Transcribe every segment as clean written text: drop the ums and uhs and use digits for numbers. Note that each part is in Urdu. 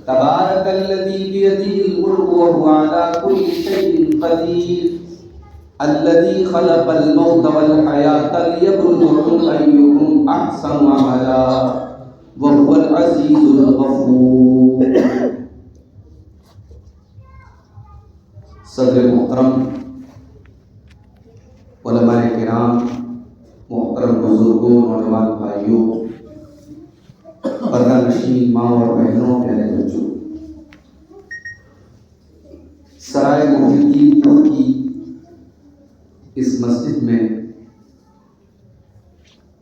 تبارک الذی بیدہ الملک وهو علی کل شیء قدیر الذی خلق الموت والحیاة لیبلوکم ایکم احسن عملا وهو العزیز الغفور۔ صدر محترم، علماء کرام، محترم بزرگوں، نوجوان بھائیوں، پردہ نشین ماں اور بہنوں، پیارے بچوں، سرائے محی الدین پور کی اس مسجد میں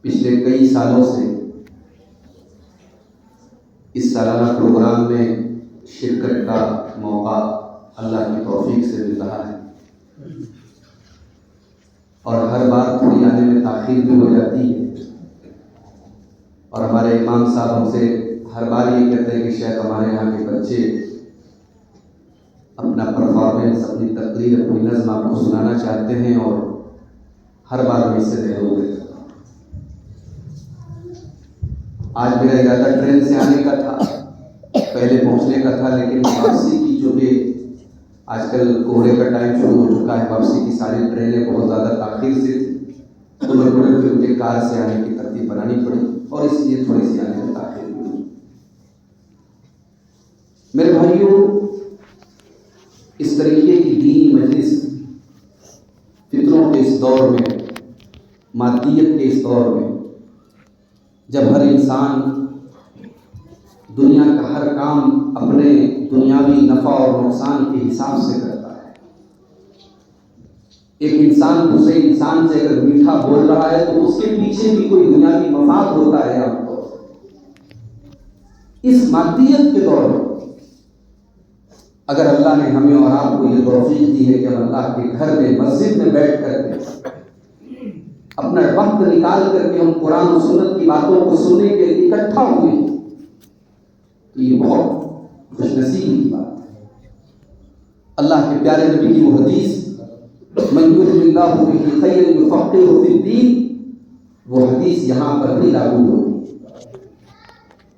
پچھلے کئی سالوں سے اس سالانہ پروگرام میں شرکت کا موقع اللہ کی توفیق سے مل رہا ہے، اور ہر بار تھوڑی آنے میں تاخیر بھی ہو جاتی ہے، اور ہمارے امام صاحب ہم سے ہر بار یہ کہتے ہیں کہ شاید ہمارے یہاں کے بچے اپنا پرفارمنس، اپنی تقریر، اپنی نظم آپ کو سنانا چاہتے ہیں، اور ہر بار میں اس سے دیر ہو گئے۔ آج میرا ارادہ ٹرین سے آنے کا تھا، پہلے پہنچنے کا تھا، لیکن واپسی کی جو کہ آج کل کوہرے کا ٹائم شروع ہو چکا ہے، واپسی کی ساری ٹرینیں بہت زیادہ تاخیر سے تھی، تو مجھے کار سے آنے کی ترتیب بنانی پڑی، اور اس لیے تھوڑی سی آنے میں تاخیر ہوئی۔ میرے بھائیوں، اس طریقے کی دینی مجلس فطروں کے اس دور میں، مادیت کے اس دور میں، جب ہر انسان دنیا کا ہر کام اپنے دنیاوی نفع اور نقصان کے حساب سے کرتا ہے، ایک انسان دوسرے انسان سے اگر میٹھا بول رہا ہے تو اس کے پیچھے بھی کوئی دنیاوی مفاد ہوتا ہے آپ کو۔ اس مادیت کے دور میں اگر اللہ نے ہمیں اور آپ کو یہ توفیق دی ہے کہ ہم اللہ کے گھر میں، مسجد میں بیٹھ کر کے اپنا وقت نکال کر کے ہم قرآن و سنت کی باتوں کو سننے کے لیے اکٹھا ہوئے، تو یہ بہت خوش نصیبی کی بات ہے۔ اللہ کے پیارے نبی کی وہ حدیث من یرد اللہ بہ خیرا یفقہہ فی الدین، وہ حدیث یہاں پر بھی لاگو ہوگی۔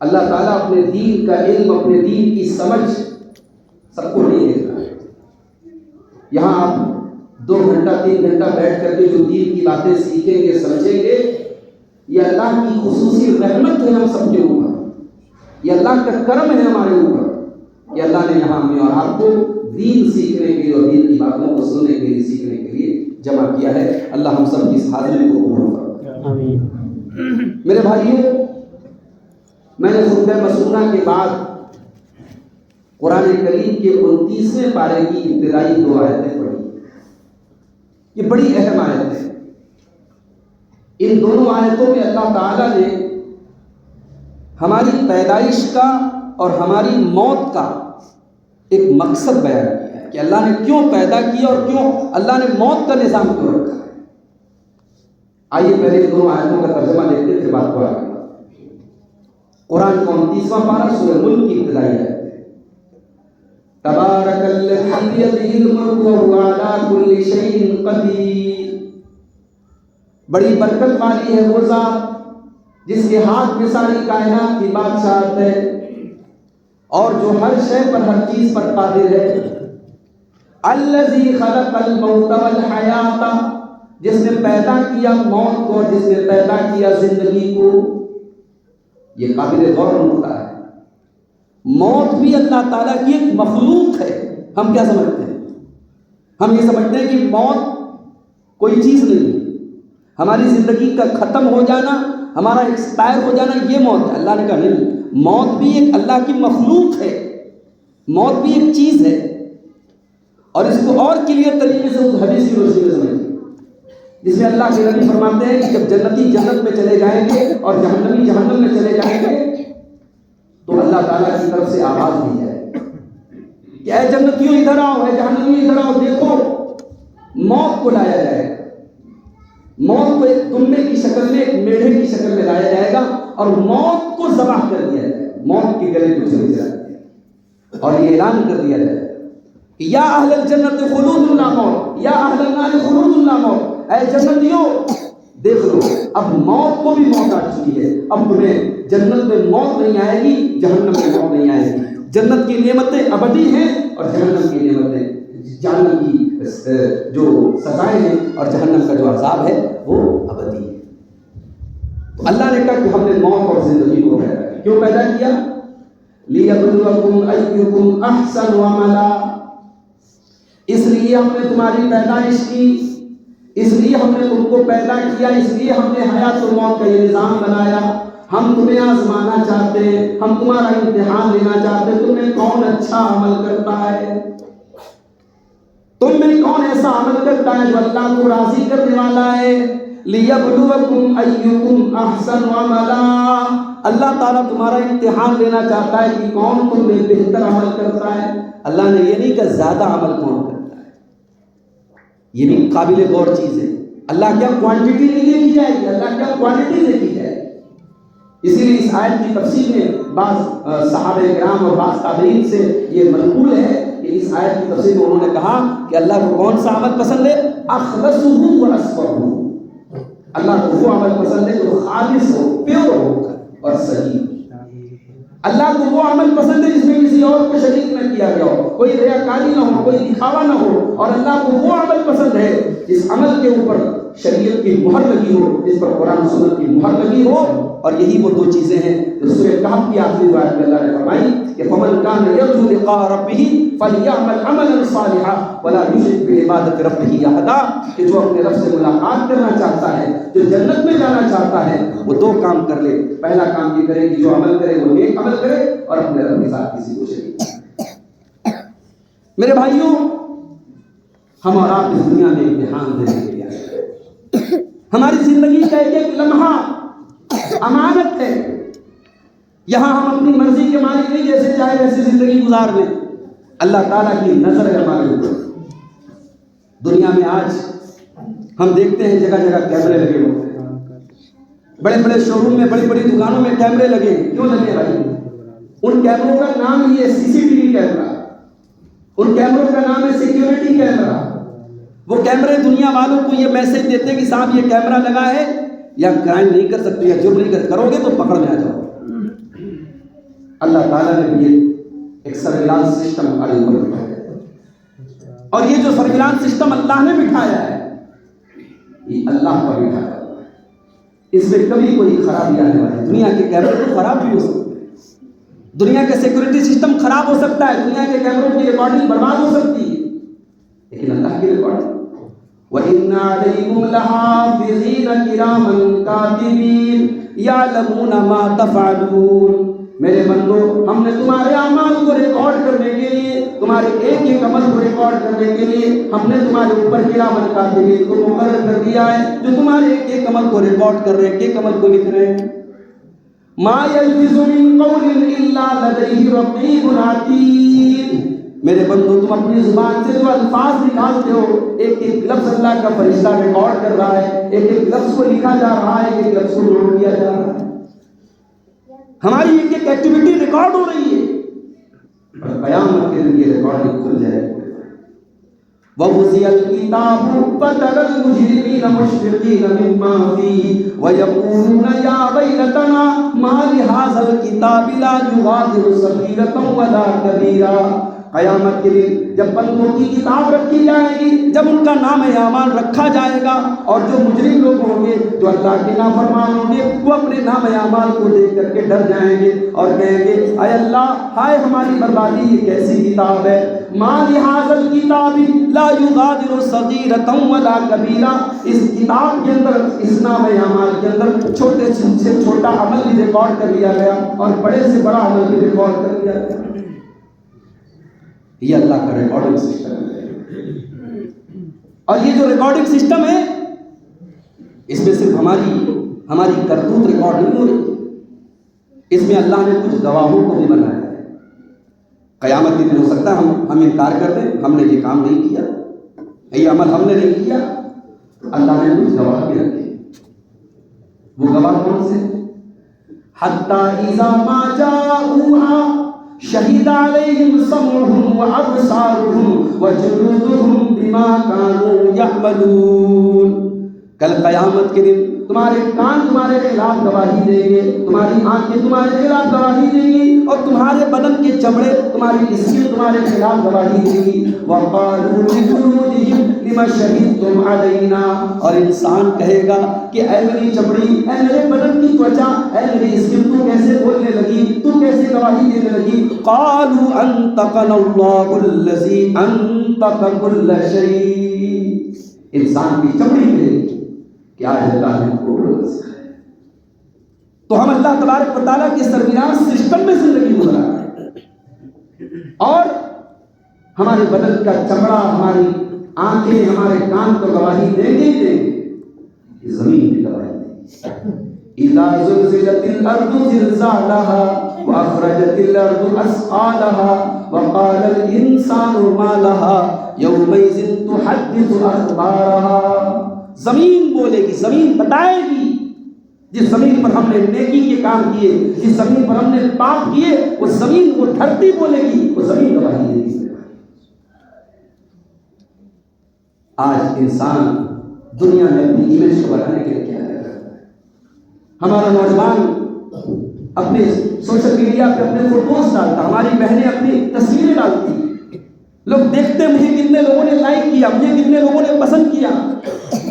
اللہ تعالیٰ اپنے دین کا علم، اپنے دین کی سمجھ سب کو نہیں دیتا ہے۔ یہاں آپ 2 گھنٹہ 3 گھنٹہ بیٹھ کر کے جو دین کی باتیں سیکھیں گے، سمجھیں گے، یہ اللہ کی خصوصی رحمت ہے ہم سب کے اوپر، یہ اللہ کا کرم ہے ہمارے اوپر کہ اللہ نے یہاں ہمیں اور آپ کو دین سیکھنے کے لیے اور دین کی باتوں کو سننے کے لیے، سیکھنے کے لیے جمع کیا ہے۔ اللہ ہم سب کی اس حاضری کو قبول فرمائے، آمین۔ میرے بھائیوں، میں نے خطبہ مسنونہ کے بعد قرآن کریم کے 29ویں پارے کی ابتدائی 2 آیتیں پڑھی۔ یہ بڑی اہم آیت ہے۔ ان دونوں آیتوں میں اللہ تعالیٰ نے ہماری پیدائش کا اور ہماری موت کا ایک مقصد بیان کیا ہے کہ اللہ نے کیوں پیدا کیا اور کیوں اللہ نے موت کا نظام کیوں رکھا ہے۔ آئیے پہلے ان دونوں آیتوں کا ترجمہ دیکھتے پھر بات کو آگے۔ قرآن کا 29واں پارہ سورہ ملک کی ابتدائی آیت ہے۔ تبارک الذی بیدہ الملک وہو علی کل شیء قدیر، بڑی برکت والی ہے وہ ذات جس کے ہاتھ میں ساری کائنات کی بادشاہت ہے اور جو ہر شے پر، ہر چیز پر قادر ہے۔ الذی خلق الموت والحیات، جس نے پیدا کیا موت کو، جس نے پیدا کیا زندگی کو۔ یہ قابل غور نقطہ ہے۔ موت بھی اللہ تعالیٰ کی ایک مخلوق ہے۔ ہم کیا سمجھتے ہیں؟ ہم یہ سمجھتے ہیں کہ موت کوئی چیز نہیں ہے، ہماری زندگی کا ختم ہو جانا، ہمارا ایکسپائر ہو جانا، یہ موت ہے۔ اللہ نے کہا نہیں، موت بھی ایک اللہ کی مخلوق ہے، موت بھی ایک چیز ہے۔ اور اس کو اور کلیئر طریقے سے اس حدیث کی روشنی میں سمجھیں، جس میں اللہ کے نبی فرماتے ہیں کہ جب جنتی جنت میں چلے جائیں گے اور جہنمی جہنم میں چلے جائیں گے تو اللہ تعالیٰ کی طرف سے آواز دی جائے کہ اے جنتیوں ادھر آؤ، اے جہنمیوں ادھر آؤ، دیکھو موت کو لایا جائے گا۔ موت کو ایک دمبے کی شکل میں، ایک میڑھے کی شکل میں لایا جائے گا اور موت کو ذبح کر دیا جائے گا، موت کے گلے کو چھری چلا دیا اور یہ اعلان کر دیا جائے گا کہ یا اہل الجنت خلود لا موت، یا اہل النار خلود لا موت، اے جنتیوں دیکھ لو اب موت کو بھی موت آ چکی ہے، اب تمہیں جنت میں موت نہیں آئے گی، جہنم میں موت نہیں آئے گی۔ جنت کی نعمتیں ابدی ہیں اور جہنم کی نعمتیں، جہنم کی جو سزائیں ہیں اور جہنم کا جو عذاب ہے وہ ابدی ہے۔ تو اللہ نے کہا کہ ہم نے موت اور زندگی کو پیدا کیا۔ کیوں پیدا کیا؟ لِيَبْلُوَكُمْ أَيُّكُمْ أَحْسَنُ عَمَلًا، اس لیے ہم نے تمہاری پیدائش کی، اس لیے ہم نے تم کو پیدا کیا، اس لیے ہم نے حیات و موت کا یہ نظام بنایا۔ ہم تمہیں آزمانا چاہتے ہیں، ہم تمہارا امتحان لینا چاہتے ہیں، تم میں کون اچھا عمل کرتا ہے، تم میں کون ایسا عمل کرتا ہے جو اللہ کو راضی کرنے والا ہے۔ لِيَبْلُوَكُمْ أَيُّكُمْ أَحْسَنُ عَمَلًا، اللہ تعالیٰ تمہارا امتحان لینا چاہتا ہے کہ کون تم میں بہتر عمل کرتا ہے۔ اللہ نے یہ نہیں کہا زیادہ عمل کون کرتا ہے، یہ بھی قابل غور چیز ہے۔ اللہ کیا کوانٹٹی نہیں دیکھی جائے گی، اللہ کیا کوالٹی دیکھی جائے گی۔ اسی لیے اس آیت کی تفسیر میں بعض صحابہ کرام اور بعض تابعین سے یہ منقول ہے کہ اس آیت کی تفسیر میں انہوں نے کہا کہ اللہ کو کون سا عمل پسند ہے؟ اخلصہ و اصفہ، اللہ کو وہ عمل پسند ہے جو خالص ہو، پیور ہو اور صحیح۔ اللہ کو وہ عمل پسند ہے جس میں کسی اور کو شریک نہ کیا گیا ہو، کوئی ریاکاری نہ ہو، کوئی دکھاوا نہ ہو، اور اللہ کو وہ عمل پسند ہے جس عمل کے اوپر شریعت کی مہر لگی ہو، جس پر قرآن و سنت کی مہر لگی ہو۔ اور یہی وہ دو چیزیں ہیں جو سورہ کہف کی آخری آیت میں اللہ نے فرمائی کہ فَمَنْ كَانَ يَرْجُو لِقَاءَ رَبِّهِ فَلْيَعْمَلْ عَمَلًا صَالِحًا وَلَا يُشْرِكْ بِعِبَادَةِ رَبِّهِ أَحَدًا، کہ جو اپنے رب سے ملاقات کرنا چاہتا ہے، جو جنت میں جانا چاہتا ہے، وہ دو کام کر لے۔ پہلا کام یہ کرے کہ جو عمل کرے وہ نیک عمل کرے اور اپنے رب کے ساتھ کسی کو شریک نہ کرے۔ میرے بھائیوں، ہم اور آپ اس دنیا میں امتحان دینے کے لیے آئے ہیں۔ ہماری زندگی کا ایک ایک لمحہ امانت ہے۔ یہاں ہم اپنی مرضی کے مالک نہیں، جیسے چاہے ویسے زندگی گزار لیں۔ اللہ تعالیٰ کی نظر ہے ہمارے اوپر۔ دنیا میں آج ہم دیکھتے ہیں جگہ جگہ کیمرے لگے ہوتے ہیں، بڑے بڑے شو روم میں، بڑی بڑی دکانوں میں کیمرے لگے۔ کیوں لگے بھائی؟ ان کیمروں کا نام ہی ہے CCTV کیمرہ، ان کیمروں کا نام ہے سیکیورٹی کیمرہ۔ وہ کیمرے دنیا والوں کو یہ میسج دیتے ہیں کہ صاحب یہ کیمرہ لگا ہے، یا کرائم نہیں کر سکتے، یا جرم نہیں کرو گے تو پکڑ میں آ جاؤ۔ اللہ تعالیٰ نے بھی ایک سرویلانس سسٹم ہمارے اوپر بٹھایا ہے، اور یہ جو سرویلانس سسٹم اللہ نے بٹھایا ہے یہ اللہ کا بٹھایا ہے، اس میں کبھی کوئی خرابی آنے والی ہے۔ دنیا کے کیمرے تو خراب بھی ہو سکتے ہیں، دنیا کا سیکورٹی سسٹم خراب ہو سکتا ہے، دنیا کے کیمروں کی ریکارڈنگ برباد ہو سکتی ہے، لیکن اللہ کی ریکارڈنگ وَإِنَّ عَلَيْكُمْ لَحَافِظِينَ كِرَامًا كَاتِبِينَ يَعْلَمُونَ مَا تَفْعَلُونَ۔ میرے بندو، ہم نے تمہارے اعمال کو ریکارڈ کرنے کے لیے، تمہارے ایک ایک عمل کو ریکارڈ کرنے کے لیے ہم نے تمہارے اوپر کرامن کاتبین کو مقرر کر دیا ہے، جو تمہارے ایک ایک عمل کو ریکارڈ کر رہے ہیں، ایک ایک عمل کو لکھ رہے ہیں۔ مَا يَلْفِظُ مِن قَوْلٍ إِلَّا لَدَيْهِ رَقِيبٌ عَتِيدٌ۔ میرے بندو، تم اپنی زبان سے جو الفاظ نکالتے ہو، ایک ایک لفظ اللہ کا فرشتہ ریکارڈ کر رہا ہے، ایک ایک لفظ کو لکھا جا رہا ہے، ایک ایک لفظ کو نوٹ کیا جا رہا ہے۔ ہماری ایک ایک ایکٹیویٹی ریکارڈ ہو رہی ہے، اور قیامت کے دن یہ ریکارڈنگ کھل جائے گی۔ وَوُضِعَ الْكِتَابُ فَتَرَى الْمُجْرِمِينَ مُشْفِقِينَ مِمَّا فِيهِ وَيَقُولُونَ يَا وَيْلَتَنَا مَا لِهَٰذَا الْكِتَابِ لَا يُغَادِرُ صَغِيرَةً وَلَا كَبِيرَةً۔ قیامت کے دن جب بندوں کی کتاب رکھی جائے گی، جب ان کا نام اعمال رکھا جائے گا، اور جو مجرم لوگ ہوں گے، جو اللہ کے نافرمان ہوں گے، وہ اپنے نام اعمال کو دیکھ کر کے ڈر جائیں گے اور کہیں گے اے اللہ، ہائے ہماری بربادی، یہ کیسی کتاب ہے۔ ما لہٰذا الکتاب لا یغادر صغیرۃ ولا کبیرہ، اس کتاب کے اندر، اس نام اعمال کے اندر چھوٹے سے چھوٹا عمل بھی ریکارڈ کر لیا گیا اور بڑے سے بڑا عمل بھی ریکارڈ کر لیا گیا۔ یہ اللہ کا ریکارڈنگ سسٹم ہے، اور یہ جو ریکارڈنگ سسٹم ہے، اس میں صرف ہماری کرتوت ریکارڈ نہیں ہو رہی، اس میں اللہ نے کچھ گواہوں کو بھی بنایا ہے۔ قیامت کے دن ہو سکتا ہے ہم انکار کر دیں، ہم نے یہ کام نہیں کیا، یہ عمل ہم نے نہیں کیا، اللہ نے کچھ گواہ بھی رکھے۔ وہ گواہ کون سے؟ حَتَّى إِذَا مَا جَاءُوهَا شَهِدَ عَلَيْهِمْ سَمْعُهُمْ وَأَبْصَارُهُمْ وَجُلُودُهُمْ بِمَا كَانُوا يَعْمَلُونَ۔ کل قیامت کے دن تمہارے کان تمہارے خلاف گواہی دیں گے، تمہاری آنکھیں تمہارے خلاف گواہی دیں گی، اور تمہارے بدن کے چمڑے تمہاری اسکن تمہارے خلاف گواہی دیں گی۔ وَقَالُوا لِجُلُودِهِمْ لِمَ شَهِدتُّمْ عَلَيْنَا، اور انسان کہے گا کہ اے میری چمڑی، اے میرے بدن کی توچا، اے میری اسکن، تو کیسے بولنے لگی، تو کیسے گواہی دینے لگی؟ قَالُوا أَنطَقَنَا اللَّهُ الَّذِي أَنطَقَ كُلَّ شَيْءٍ، انسان کی چمڑی کہے گی کہ آج اللہ نے کو بولا سکھایا۔ تو ہم اللہ تبارک و تعالیٰ کے سربراہ سسٹم میں زندگی گزارا ہے، اور ہمارے بدن کا چمڑا، ہماری آنکھیں، ہمارے کان تو گواہی دیں گے ہی دیں گے، زمین بھی گواہی دے گی۔ اذا زلزلت الارض زلزالها واخرجت الارض اثقالها وقال الانسان ما لها يومئذ تحدث اخبارها، زمین بولے گی، زمین بتائے گی، جس زمین پر ہم نے نیکی کے کام کیے، جس زمین پر ہم نے پاپ کیے، وہ زمین، وہ دھرتی بولے گی، وہ زمین گواہی دے گی۔ آج انسان دنیا میں اپنی امیج کو بڑھانے کے لیے کیا کرتا ہے؟ ہمارا نوجوان اپنے سوشل میڈیا پہ اپنے فوٹوز ڈالتا، ہماری بہنیں اپنی تصویریں ڈالتی، لوگ دیکھتے مجھے کتنے لوگوں نے لائک کیا، مجھے کتنے لوگوں نے پسند کیا،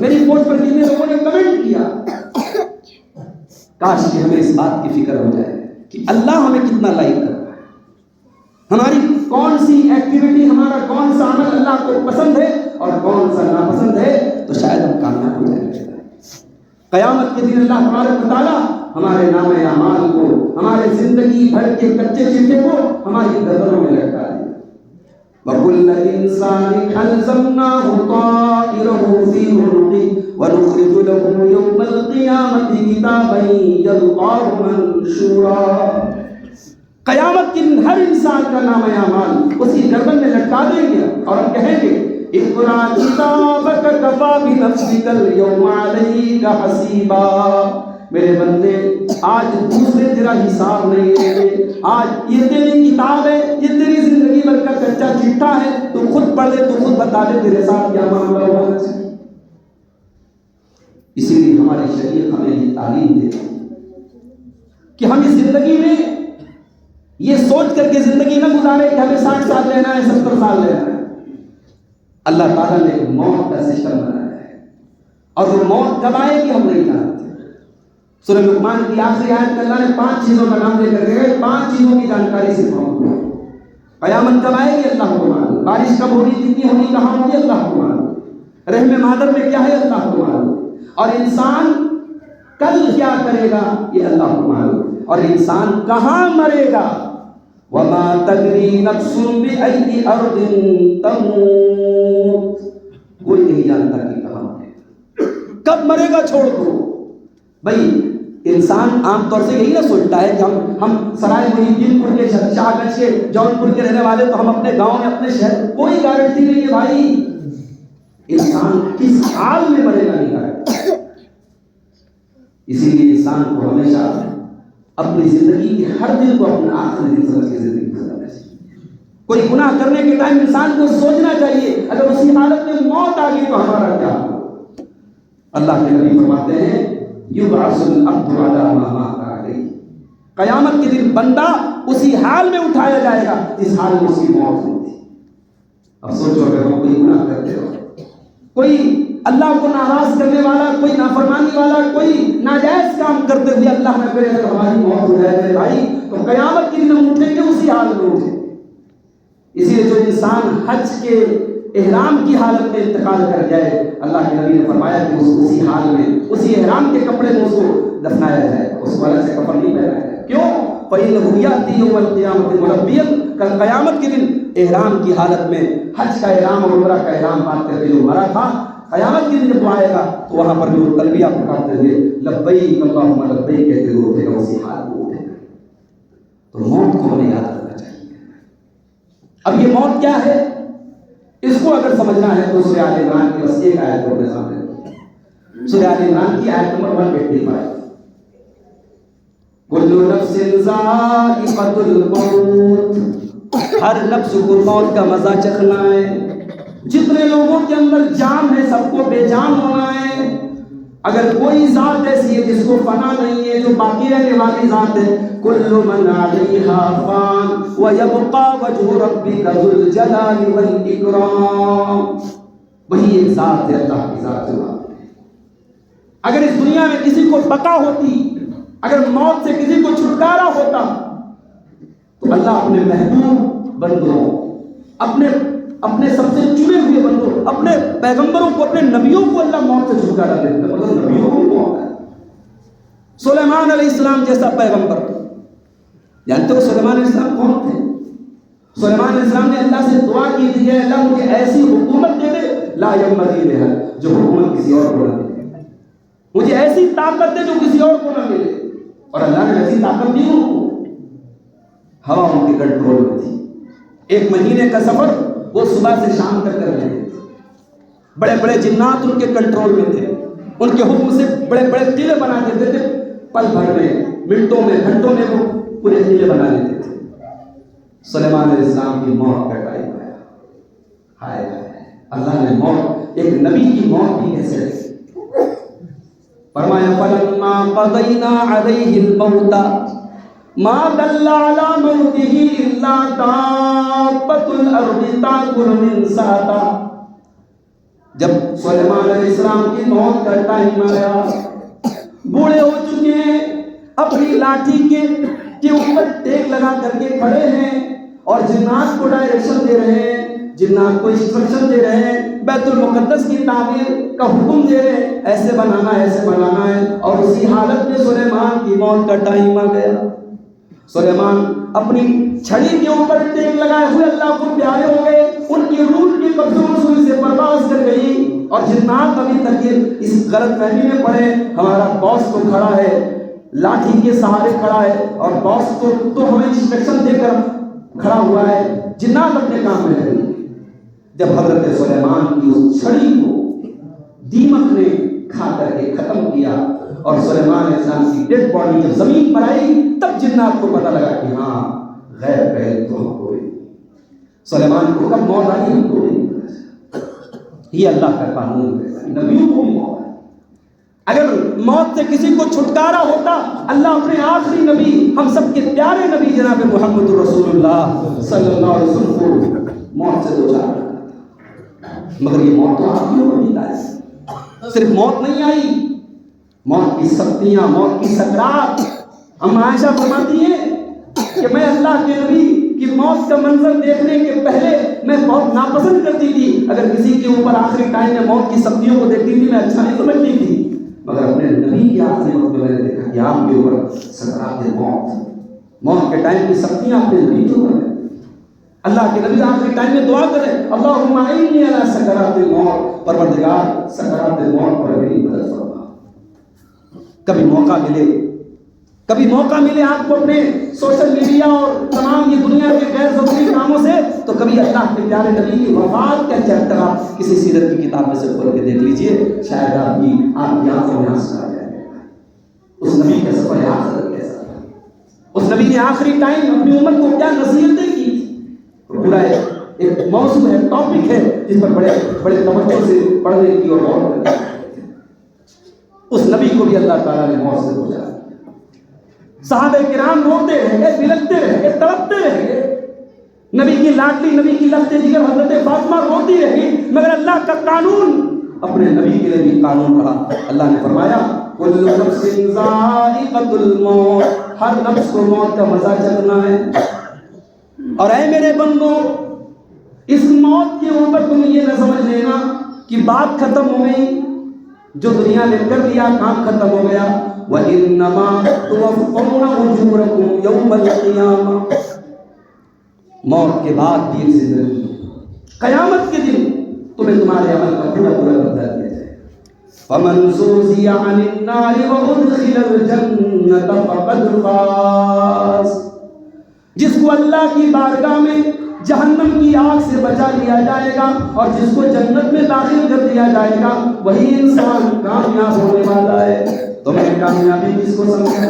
میری پوسٹ پر کتنے لوگوں نے کمنٹ کیا۔ کاش کہ ہمیں اس بات کی فکر ہو جائے کہ اللہ ہمیں کتنا لائک کر رہا ہے، ہماری کون سی ایکٹیویٹی، ہمارا کون سا عمل اللہ کو پسند ہے اور کون سا ناپسند ہے، تو شاید ہم کامیاب ہو جائیں گے۔ قیامت کے دن اللہ تبارک و تعالیٰ ہمارے نام اعمال کو، ہمارے زندگی بھر کے کچے چٹے کو ہماری گردنوں میں لٹکا دے۔ وَكُلَّ إِنسَانٍ أَلْزَمْنَاهُ طَائِرَهُ فِي عُنُقِهِ وَنُخْرِجُ لَهُ يَوْمَ الْقِيَامَةِ كِتَابًا يَلْقَاهُ مَنشُورًا، قیامت کے دن ہر انسان کا نام اعمال اس کی گردن میں لٹکا دیں گے، اور ہم کہیں گے اقرأ کتابک کفی بنفسک اليوم علیک حسیبا، میرے بندے آج دوسرے تیرا حساب نہیں لیں گے، آج یہ تیری کتاب ہے، یہ تیری زندگی بھر کا کچا چٹھا ہے، تو خود پڑھ لے، تو خود بتا دے تیرے ساتھ کیا معاملہ ہونا چاہیے۔ اسی لیے ہماری شریعت ہمیں یہ تعلیم دیتی کہ ہم اس زندگی میں یہ سوچ کر کے زندگی نہ گزارے کہ ہمیں 60 سال لینا ہے، 70 سال لینا ہے۔ اللہ تعالیٰ نے موت کا سسٹم بنایا ہے، اور وہ موت کب آئے گی ہم نہیں جانتے۔ سورہ لقمان کی آخری آیت میں اللہ نے 5 چیزوں کا نام لے کر کے گئے، 5 چیزوں کی جانکاری سے موت ہے۔ قیامت کب آئے گی اللہ کو معلوم، بارش کب ہوگی، کتنی ہوگی، کہاں ہوگی، اللہ کو معلوم، رحم مادر میں کیا ہے اللہ کو معلوم، اور انسان کل کیا کرے گا یہ اللہ کو معلوم، اور انسان کہاں مرے گا۔ وَمَا تَدْرِي نَفْسٌ بِأَيِّ أَرْضٍ تَمُوتُ، کوئی نہیں جانتا کہ کہاں مرے گا، کب مرے گا چھوڑ دو۔ بھائی انسان عام طور سے یہی نہ سوچتا ہے کہ ہم سرائے محی پور کے، شاہ گنج کے، جون پور کے رہنے والے، تو ہم اپنے گاؤں میں، اپنے شہر، کوئی گارنٹی نہیں ہے بھائی، انسان کس حال میں مرے گا نہیں گارنٹی۔ اسی لیے انسان کو ہمیشہ اپنی زندگی کے ہر دن کو اپنا آخری دن سمجھ کے زندگی گزارنا چاہیے۔ کوئی گناہ کرنے کے ٹائم انسان کو سوچنا چاہیے اگر اسی حالت میں موت آ گئی تو ہمارا کیا ہوگا۔ اللہ کے نبی فرماتے ہیں یبعث العبد علی ما مات علیہ، قیامت کے دن بندہ اسی حال میں اٹھایا جائے گا جس حال میں اس کی موت ہوئی تھی۔ اب سوچو اگر ہم کوئی گناہ کرتے ہو، کوئی اللہ کو ناراض کرنے والا، کوئی نافرمانی والا، کوئی ناجائز کام کرتے ہوئے اللہ نہ کرے اگر ہماری موت ہو جائے میرے بھائی، تو قیامت کے دن ہم اٹھیں گے اسی حال میں اٹھیں۔ اسی لیے جو انسان حج کے احرام کی حالت میں انتقال کر جائے، اللہ کے نبی نے فرمایا کہ اس کو اسی حال میں، اسی احرام کے کپڑے میں اس کو دفنایا جائے، اس کو الگ سے کفن نہیں پہنایا جائے۔ کیوں؟ فَإِنَّهُ يَأْتِي يَوْمَ الْقِيَامَةِ مُلَبِّيًا، کل قیامت کے دن احرام کی حالت میں، حج کا احرام اور عمرہ کا احرام باندھ کر کے جو مرا تھا، قیامت کے دن جب وہ آئے گا تو وہاں پر جو تلبیہ پکارتے ہوئے لبیک اللہم لبیک کہتے ہوئے اٹھے گا، اسی حال میں اٹھے گا۔ تو موت کو ہمیں یاد رکھنا چاہیے۔ اب یہ موت کیا ہے، اس کو اگر سمجھنا ہے تو سورہ آل عمران کی بس ایک آیت کو اپنے سامنے رکھیں، سورہ آل عمران کی آیت نمبر 185، کل نفس ذائقۃ الموت، ہر نفس کو موت کا مزہ چکھنا ہے، جتنے لوگوں کے اندر جان ہے سب کو بے جان ہونا ہے۔ اگر کوئی ذات ایسی ہے جس کو فنا نہیں ہے، جو باقی رہنے والی ذات ہے، کل من علیہا فان ویبقى وجہ ربک ذو الجلال والاکرام، وہی ایک ذات ہے، اللہ کی ذات ہے۔ اگر اس دنیا میں کسی کو بقا ہوتی، اگر موت سے کسی کو چھٹکارا ہوتا، تو اللہ اپنے محبوب بندوں، اپنے سب سے چنے ہوئے بندوں، اپنے پیغمبروں کو، اپنے نبیوں کو اللہ موت سے چھٹکارا دیتا ہے، مگر نبیوں کو موت ہے۔ سلیمان علیہ السلام جیسا پیغمبر، جانتے ہو سلیمان علیہ السلام کون تھے؟ سلیمان علیہ السلام نے اللہ سے دعا کی تھی کہ اللہ مجھے ایسی حکومت دے دے لا ينبغي لها، جو حکومت کسی اور کو نہ ملے، مجھے ایسی طاقت دے جو کسی اور کو نہ ملے، اور اللہ نے ایسی طاقت دی ان کو۔ ہوا ان کے کنٹرول میں تھی، 1 مہینے کا سفر وہ صبح سے شام تک کر رہے تھے، بڑے بڑے جنات ان کے کنٹرول میں تھے، ان کے حکم سے بڑے بڑے قلعے بنا دیتے تھے، پل بھر میں، منٹوں میں، گھنٹوں میں وہ پورے قلعے بنا لیتے تھے۔ سلیمان علیہ السلام کی موت کا ٹائم آیا، ہائے اللہ نے موت، ایک نبی کی موت بھی کیسے رکھی؟ فرمایا فلما قضینا علیہ الموت ما دل علی موتہ الا دابۃ الارض تاکل من ساعتہ، جب سلیمان علیہ السلام کی موت کا ٹائم آیا، بوڑھے ہو چکے ہیں، اپنی لاٹھی کے اوپر ٹیک لگا کر کے کھڑے ہیں، اور جنات کو ڈائریکشن دے رہے ہیں، جنات کو انسٹرکشن دے رہے ہیں، بیت المقدس کی تعمیر کا حکم دے رہے ہیں، ایسے بنانا ہے، ایسے بنانا ہے، اور اسی حالت میں سلیمان کی موت کا ٹائم آ گیا۔ سلیمان اپنی چھڑی کے اوپر ٹیک لگائے ہوئے اللہ کو پیارے ہو گئے، ان کی روح کے قبضوں سوئی سے پرواز کر گئی، اور جنات ابھی تک اس غلط فہمی میں پڑے، ہمارا باس تو کھڑا ہے، لاٹھی کے سہارے کھڑا ہے، اور باس تو ہمیں انسٹرکشن دے کر کھڑا ہوا ہے، جنات اپنے کام میں لگے۔ جب حضرت سلیمان کی اس چھڑی کو دیمک نے کھا کر کے ختم کیا، اور سلیمان علیہ السلام کی ڈیڈ باڈی جب زمین پر آئی، تب جنات کو پتہ لگا کہ ہاں غیر پہل تو ہم کو سلیمان کو کب موت آئی ہم کو نہیں پتا۔ یہ اللہ کا قانون ہے، نبیوں کو بھی موت ہے۔ اگر موت سے کسی کو چھٹکارا ہوتا، اللہ اپنے آخری نبی، ہم سب کے پیارے نبی جناب محمد رسول اللہ صلی اللہ علیہ وسلم کو موت سے دو چار، مگر یہ موت تو آپ ہی کو نہیں آئی۔ صرف موت نہیں آئی، موت کی سختیاں، موت کی سکرات۔ اما عائشہ فرماتی ہیں کہ میں اللہ کے نبی کی موت کا منظر دیکھنے کے پہلے میں بہت ناپسند کرتی تھی، اگر کسی کے اوپر آخری ٹائم میں موت کی سختیوں کو دیکھتی تھی میں اچھا نہیں سمجھتی تھی، مگر اپنے نبی کی آخری وقت میں نے دیکھا کہ آپ کے اوپر سکرات موت کے ٹائم کی سختیاں اپنے نبی کے اوپر ہیں۔ اللہ کے نبی آخری ٹائم میں دعا کریں، اللہم اعنی علی سکرات الموت، پروردگار سکرات موت پر میری مدد فرما۔ کبھی موقع ملے آپ کو اپنے سوشل میڈیا اور تمام یہ دنیا کے غیر ضروری کاموں سے، تو کبھی اللہ کے پیارے نبی کی وفات کا چیپٹر آپ کسی سیرت کی کتاب میں سے کھول کے دیکھ لیجئے، شاید آپ کی آنکھوں میں آنسو آ جائے گا۔ اس نبی کا سفر آخرت کیسا تھا، اس نبی نے آخری ٹائم اپنی امت کو کیا نصیحتیں کی، پورا ایک موضوع ہے، ٹاپک ہے جس پر بڑے توجہ سے پڑھنے کی اور غور کرنے کی۔ اس نبی کو بھی اللہ تعالیٰ نے موت سے بچایا۔ صحابہ کرام روتے رہ گئے، بلکتے رہ گئے، تڑپتے رہ گئے، نبی کی لاڈلی، نبی کی لخت جگر حضرت فاطمہ روتی رہی، مگر اللہ کا قانون اپنے نبی کے لیے بھی قانون رہا۔ اللہ نے فرمایا کل نفس ذائقۃ الموت، ہر نفس کو موت کا مزہ چکھنا ہے، اور اے میرے بندو اس موت کے اوپر تم یہ نہ سمجھ لینا کہ بات ختم ہو گئی، جو دنیا نے کر دیا کام ختم ہو گیا۔ وَإِنَّمَا تُوَفَّوْنَ أُجُورَكُمْ يَوْمَ الْقِيَامَةِ، موت کے بعد بھی ایک زندگی، قیامت کے دن تمہیں تمہارے عمل کا پورا بدلہ دیا جائے۔ فَمَنْ زُحْزِحَ عَنِ النَّارِ وَأُدْخِلَ الْجَنَّةَ فَقَدْ فَازَ، جس کو اللہ کی بارگاہ میں جہنم کی آگ سے بچا لیا جائے گا اور جس کو جنت میں داخل کر دیا جائے گا، وہی انسان کامیاب ہونے والا ہے۔ تم نے کامیابی کس کو سمجھا؟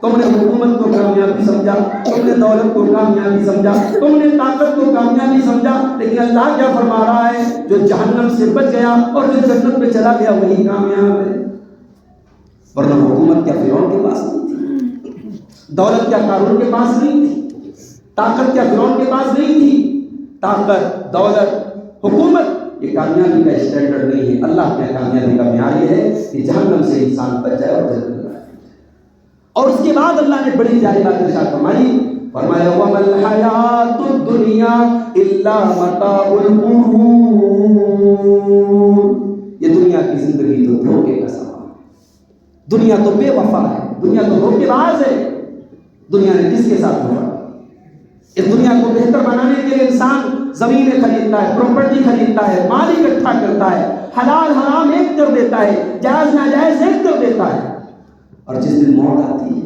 تم نے حکومت کو کامیابی سمجھا، تم نے دولت کو کامیابی سمجھا، تم نے طاقت کو کامیابی سمجھا، لیکن اللہ کیا فرما رہا ہے؟ جو جہنم سے بچ گیا اور جو جنت میں چلا گیا وہی کامیاب ہے۔ ورنہ حکومت کیا فرعون کے پاس نہیں تھی؟ دولت کیا قارون کے پاس نہیں تھی؟ طاقت کیا فرعون کے پاس نہیں تھی؟ طاقت، دولت، حکومت یہ کامیابی کا اسٹینڈرڈ نہیں ہے. اللہ کے کامیابی کا معیار یہ ہے کہ جہنم سے انسان بچ جائے اور جنت میں جائے. اور اس کے بعد اللہ نے بڑی پیاری بات ارشاد فرمائی، فرمایا وَمَا الْحَيَاةُ الدُّنْيَا إِلَّا مَتَاعُ الْغُرُورِ. یہ دنیا کی زندگی تو دھوکے کا سامان ہے. دنیا تو بے وفا ہے، دنیا تو دھوکے باز ہے. دنیا نے کس کے ساتھ دھوکا؟ اس دنیا کو بہتر بنانے کے لیے انسان زمینیں خریدتا ہے، پراپرٹی خریدتا ہے، مال اکٹھا کرتا ہے، حلال حرام ایک کر دیتا ہے، جائز ناجائز ایک کر دیتا ہے. اور جس دن موت آتی ہے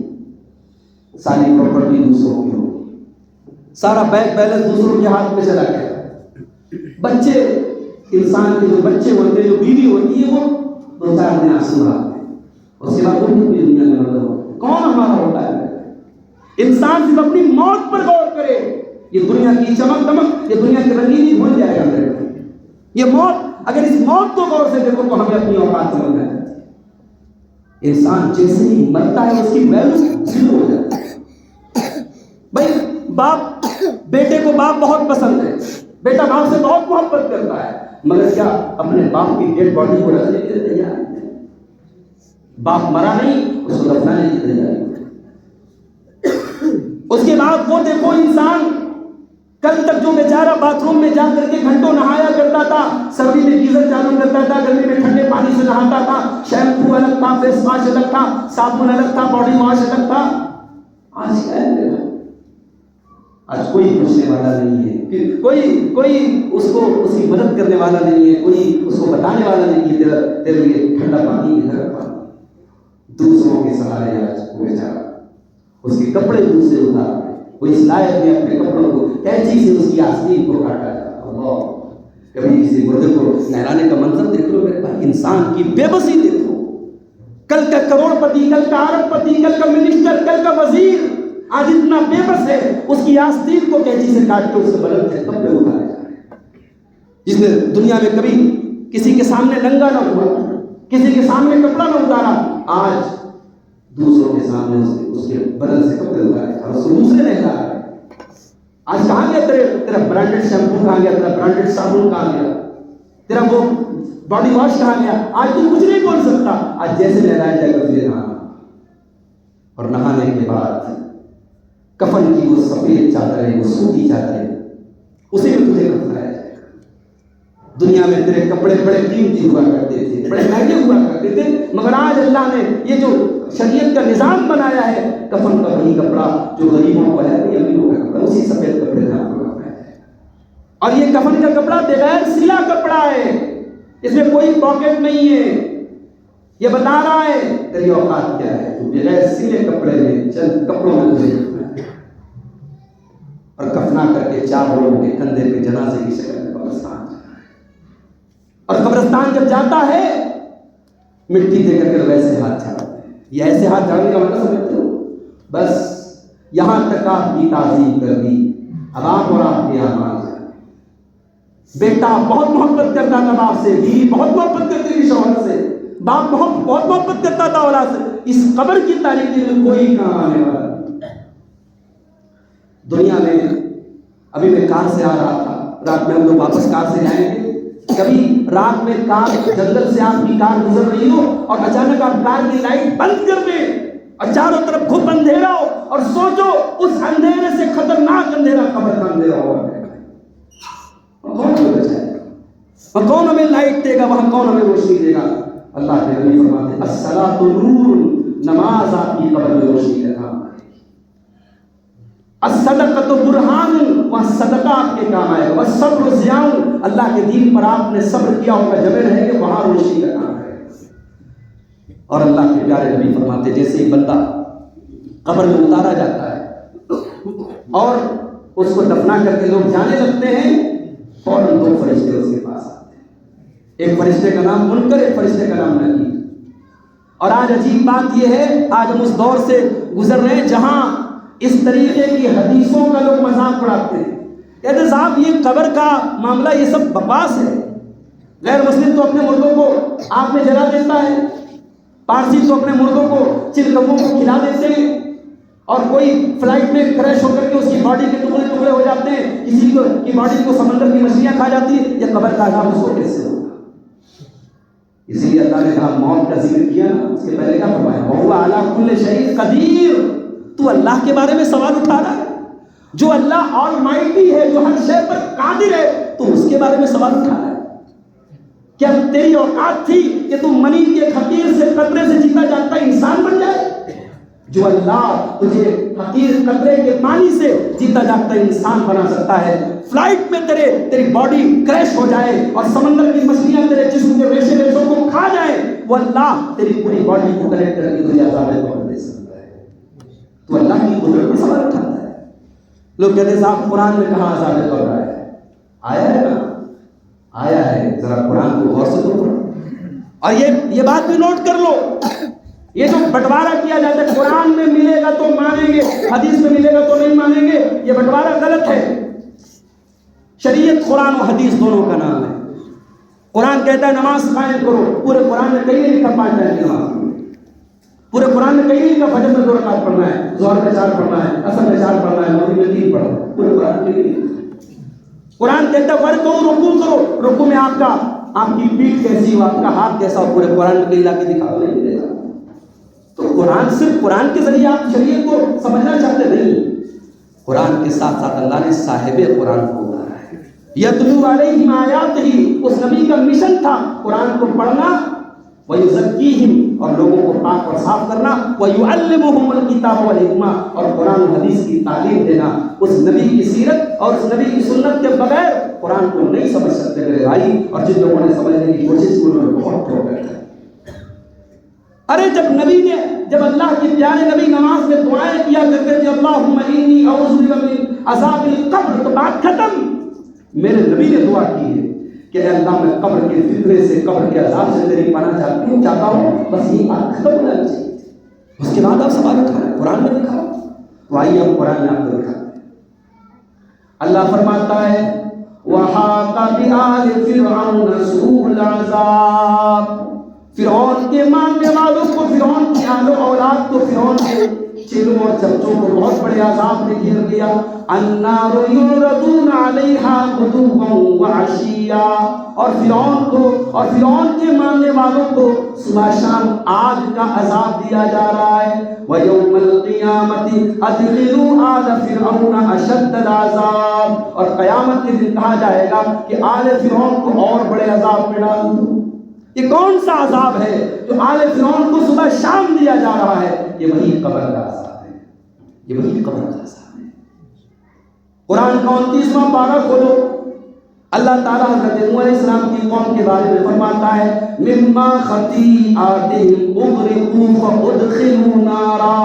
ساری پراپرٹی دوسروں کی ہوگی، سارا بینک بیلنس دوسروں کے ہاتھ میں چلا گیا. بچے، انسان کے جو بچے ہوتے ہیں، جو بیوی ہوتی ہے، وہ 2-4 دن آنسو آتے ہیں، اس کے بعد وہ بھی دنیا میں مطلب ہوتا ہے. کون ہمارا ہوتا ہے؟ انسان صرف اپنی موت پر غور کرے. یہ دنیا کی چمک دمک، یہ دنیا کی رنگینی بھول جائے گا میرے بھائی. یہ موت، اگر اس موت کو غور سے دیکھو تو ہمیں اپنی اوقات سمجھ میں آتی ہے. انسان جیسے ہی مرتا ہے اس کی ویلو زیرو ہو جاتی ہے. بھائی باپ بیٹے کو باپ بہت پسند ہے، بیٹا باپ سے بہت محبت کرتا ہے، مگر کیا اپنے باپ کی ڈیڈ باڈی کو رکھنے کے لیے تیار ہے؟ باپ مرا نہیں، اس کو دفنانے کی تیاری ہے. اس کے بعد وہ دیکھو انسان کل تک جو بیچارہ باتھ روم میں جا کر کے گھنٹوں نہایا کرتا تھا، سردی میں گیزر چالو کرتا تھا، گرمی میں ٹھنڈے پانی سے نہاتا تھا، شیمپو الگ تھا، فیس واش الگ تھا، صابن الگ تھا، باڈی واش الگ تھا. آج کیا ہے؟ آج کوئی پوچھنے والا نہیں ہے، کوئی اس کو اس کی مدد کرنے والا نہیں ہے، کوئی اس کو بتانے والا نہیں ہے تیرے لیے ٹھنڈا پانی ہے، گرم پانی. دوسروں کے سہارے آج وہ بیچارہ اس کے کپڑے دوسرے اتار، وہ اس لائق نے اپنے کپڑوں کو کینچی سے اس کی آستین کو کاٹا جاتا. اللہ، کبھی کسی مردے کو نہلانے کا منظر دیکھ لو میرے بھائی، انسان کی بے بسی دیکھو. کل کا کروڑ پتی، کل کا ارب پتی، کل کا منسٹر، کل کا وزیر آج اتنا بے بس ہے، اس کی آستین کو کینچی سے کاٹ کے اس سے بدل کے کپڑے اتارے جا رہے ہیں. جس نے دنیا میں کبھی کسی کے سامنے ننگا نہ ہوا، کسی کے سامنے کپڑا نہ اتارا، آج دوسروں کے سامنے اس کے بدن سے کپڑے اتارے اور اس کو دوسرے نہیں لا رہے. آج کہاں گیا تیرا برانڈڈ شیمپو؟ کہاں گیا تیرا برانڈڈ صابن؟ کہاں گیا تیرا وہ باڈی واش؟ کہاں گیا؟ آج تو کچھ نہیں بول سکتا. آج جیسے نہلایا جائے گا تجھے نہانا، اور نہانے کے بعد کفن کی وہ سفید چادر ہے، وہ سوتی چادر ہے، اسی میں تجھے کفنایا جائے گا. دنیا میں تیرے کپڑے بڑے قیمتی ہوا کرتے تھے، بڑے مہنگے ہوا کرتے تھے، مگر آج اللہ نے یہ جو شریعت کا نظام بنایا ہے، کفن کا وہی کپڑا جو غریبوں کو ہے، وہی امیروں کا کپڑا، اسی سفید کپڑے میں آپ کو رکھنا ہے. اور یہ کفن کا کپڑا بغیر سلا کپڑا ہے، اس میں کوئی پاکٹ نہیں ہے. یہ بتا رہا ہے تیری اوقات کیا ہے، تو بغیر سلے کپڑے میں چند کپڑوں میں تجھے رکھنا ہے. اور کفنا کر کے 4 لوگوں کے کندھے پہ جنازے کی شکل میں قبرستان جانا ہے. اور قبرستان جب جاتا ہے مٹی دے کر کے ویسے ہاتھ جھاڑتے ہیں. یہ ایسے ہاتھ جھاڑنے کا مطلب سمجھتے ہو؟ بس یہاں تک آپ کی تعظیم کر دی، اب آپ اور آپ کے اعمال جائیں. بیٹا بہت محبت کرتا تھا باپ سے، بیوی بہت محبت کرتی تھی شوہر سے، باپ بہت محبت کرتا تھا اولاد سے. اس قبر کی تاریخی میں کوئی کام آنے والا نہیں. دنیا میں ابھی میں کار سے آ رہا تھا، رات میں ہم لوگ واپس کار سے جائیں گے. کبھی رات میں کار جنگل سے آپ کی کار گزر رہی ہو اور اچانک آپ کار کی لائٹ بند کر دیں اور چاروں طرف خوب اندھیرا ہو، اور سوچو اس اندھیرے سے خطرناک اندھیرا قبر کا اندھیرا ہوگا. کون ہمیں بچائے گا؟ اور کون ہمیں لائٹ دے گا؟ وہاں کون ہمیں روشنی دے گا؟ اللہ کے نبی فرماتے ہیں الصلاۃ نور، نماز آپ کی قبر میں روشنی کا کام کرے گی. الصدقۃ برہان، وہاں صدقہ آپ کے کام آئے گا. والصبر ضیاء، اللہ کے دین پر آپ نے صبر کیا ہوگا، جمے رہیں گے، وہاں روشنی کا کام کرے گا. اور اللہ کے پیارے نبی فرماتے جیسے ہی بندہ قبر میں اتارا جاتا ہے اور اس کو دفنا کر کے لوگ جانے لگتے ہیں، فوراً 2 فرشتے اس کے پاس آتے ہیں. ایک فرشتے کا نام منکر، ایک فرشتے کا نام نکیر. اور آج عجیب بات یہ ہے، آج ہم اس دور سے گزر رہے ہیں جہاں اس طریقے کی حدیثوں کا لوگ مذاق اڑاتے ہیں. کہتے صاحب یہ قبر کا معاملہ یہ سب بکواس ہے. غیر مسلم تو اپنے مردوں کو آگ میں جلا دیتا ہے، پارسی تو اپنے مردوں کو چلکموں کو کھلا دیتے ہیں، اور کوئی فلائٹ میں کریش ہو کر کے اس کی باڈی کے ٹکڑے ٹکڑے ہو جاتے ہیں، کسی کی باڈی کو سمندر کی مچھلیاں کھا جاتی ہیں. یہ قبر کا عذاب اس کو کیسے ہوگا؟ اسی لیے اللہ نے کہا موت کا ذکر کیا نا، اس کے پہلے کیا فرمایا؟ وَهُوَ عَلَىٰ كُلِّ شَيْءٍ قَدِيرٌ. تو اللہ کے بارے میں سوال اٹھا رہا ہے، جو اللہ آل مائٹی ہے، جو ہر شے پر قادر ہے، تو اس کے بارے میں سوال اٹھا رہا ہے. کیا تیری اوقات تھی کہ تم منی کے حقیر سے قطرے سے جیتا جاگتا انسان بن جائے؟ جو اللہ تجھے حقیر قطرے کے پانی سے جیتا جاگتا انسان بنا سکتا ہے. فلائٹ میں تیری باڈی کریش ہو جائے اور سمندر کی مچھلیاں تیرے جسم کے ریشے ریشوں کو کھا جائیں، وہ اللہ تیری پوری باڈی کو کنیکٹ کر کے تجھے عذاب قبر دے سکتا ہے. تو اللہ کی قدرت پر سوال اٹھاتا ہے. لوگ کہتے ہیں صاحب قرآن میں کہاں عذاب قبر آیا ہے؟ آیا ہے نا، آیا ہے. ذرا قرآن کو غور سے تو پڑھو. اور یہ بات بھی نوٹ کر لو، یہ جو بٹوارا کیا جاتا ہے قرآن میں ملے گا تو مانیں گے، حدیث میں ملے گا تو نہیں مانیں گے، یہ بٹوارا غلط ہے. شریعت قرآن و حدیث دونوں کا نام ہے. قرآن کہتا ہے نماز قائم کرو، پورے قرآن میں کہیں نہیں لکھا 5 ٹائم کی نماز. پورے قرآن میں کہیں نہیں لکھا فجر میں 2 رکعت پڑھنا ہے، ظہر میں 4 پڑھنا ہے، عصر میں 4 پڑھنا ہے، مغرب میں 3 پڑھنا ہے. پورے قرآن میں نہیں لکھا. قرآن کہتا ہے ورکو رکوع کرو، رکوع میں آپ کی پیٹھ کیسی ہو، آپ کا ہاتھ کیسا ہو، پورے قرآن میں کہیں لا کے دکھا نہیں ملے گا. تو قرآن صرف قرآن کے ذریعے آپ شریعت کو سمجھنا چاہتے نہیں. قرآن کے ساتھ ساتھ اللہ نے صاحب قرآن کو اتارا ہے. یتلو علیہم آیاتہ، اس نبی کا مشن تھا قرآن کو پڑھنا، ویزکیہم، اور لوگوں کو پاک اور صاف کرنا، ویعلمہم الکتاب والحکمہ، اور قرآن و حدیث کی تعلیم دینا. اس نبی کی سیرت اور اس نبی کی سنت کے بغیر قرآن کو نہیں سمجھ سکتے میرے بھائی. اور جن لوگوں نے سمجھنے کی کوشش کی انہوں نے بہت ٹھوکر کھائی. ارے جب اللہ کے پیارے نبی نماز میں دعائیں کیا کرتے تھے اللہم انی اعوذ بک من عذاب القبر، تو بات ختم. میرے نبی نے دعا کی ہے کہ اے اللہ میں قبر کے فتنے سے، قبر کے عذاب سے تیری پناہ چاہتا ہوں. بس یہ بات ختم ہونا چاہیے. اس کے بعد آپ سوال اٹھا رہے ہیں قرآن میں لکھا. تو آئیے ہم قرآن میں آپ کو دکھاتے ہیں. اللہ فرماتا ہے وَحَاقَ بِآلِ فِرْعَوْنَ سُوءُ الْعَذَابِ. فرعون کے ماننے والوں کو، فرعون کی آل و اولاد کو، فرعون کے چلوں اور چمچوں کو بہت بڑے عذاب نے گھیر لیا. النار یعرضون علیہا غدوا وعشیا. اور فرعون کے ماننے والوں کو صبح شام آگ کا عذاب دیا جا رہا ہے. ویوم القیامۃ ادخلوا آل فرعون اشد العذاب. اور قیامت کے دن کہا جائے گا کہ آل فرعون کو اور بڑے عذاب میں ڈال دو. یہ کون سا عذاب ہے جو آل فرعون کو صبح شام دیا جا رہا ہے؟ یہ وہی قبر کا عذاب ہے. یہ وہی قبر کا عذاب ہے. قرآن کا 29واں پارہ کھولو. اللہ تعالیٰ حضرت نوح علیہ السلام کی قوم کے بارے میں فرماتا ہے مما خطیئاتہم اغرقوا فادخلوا نارا.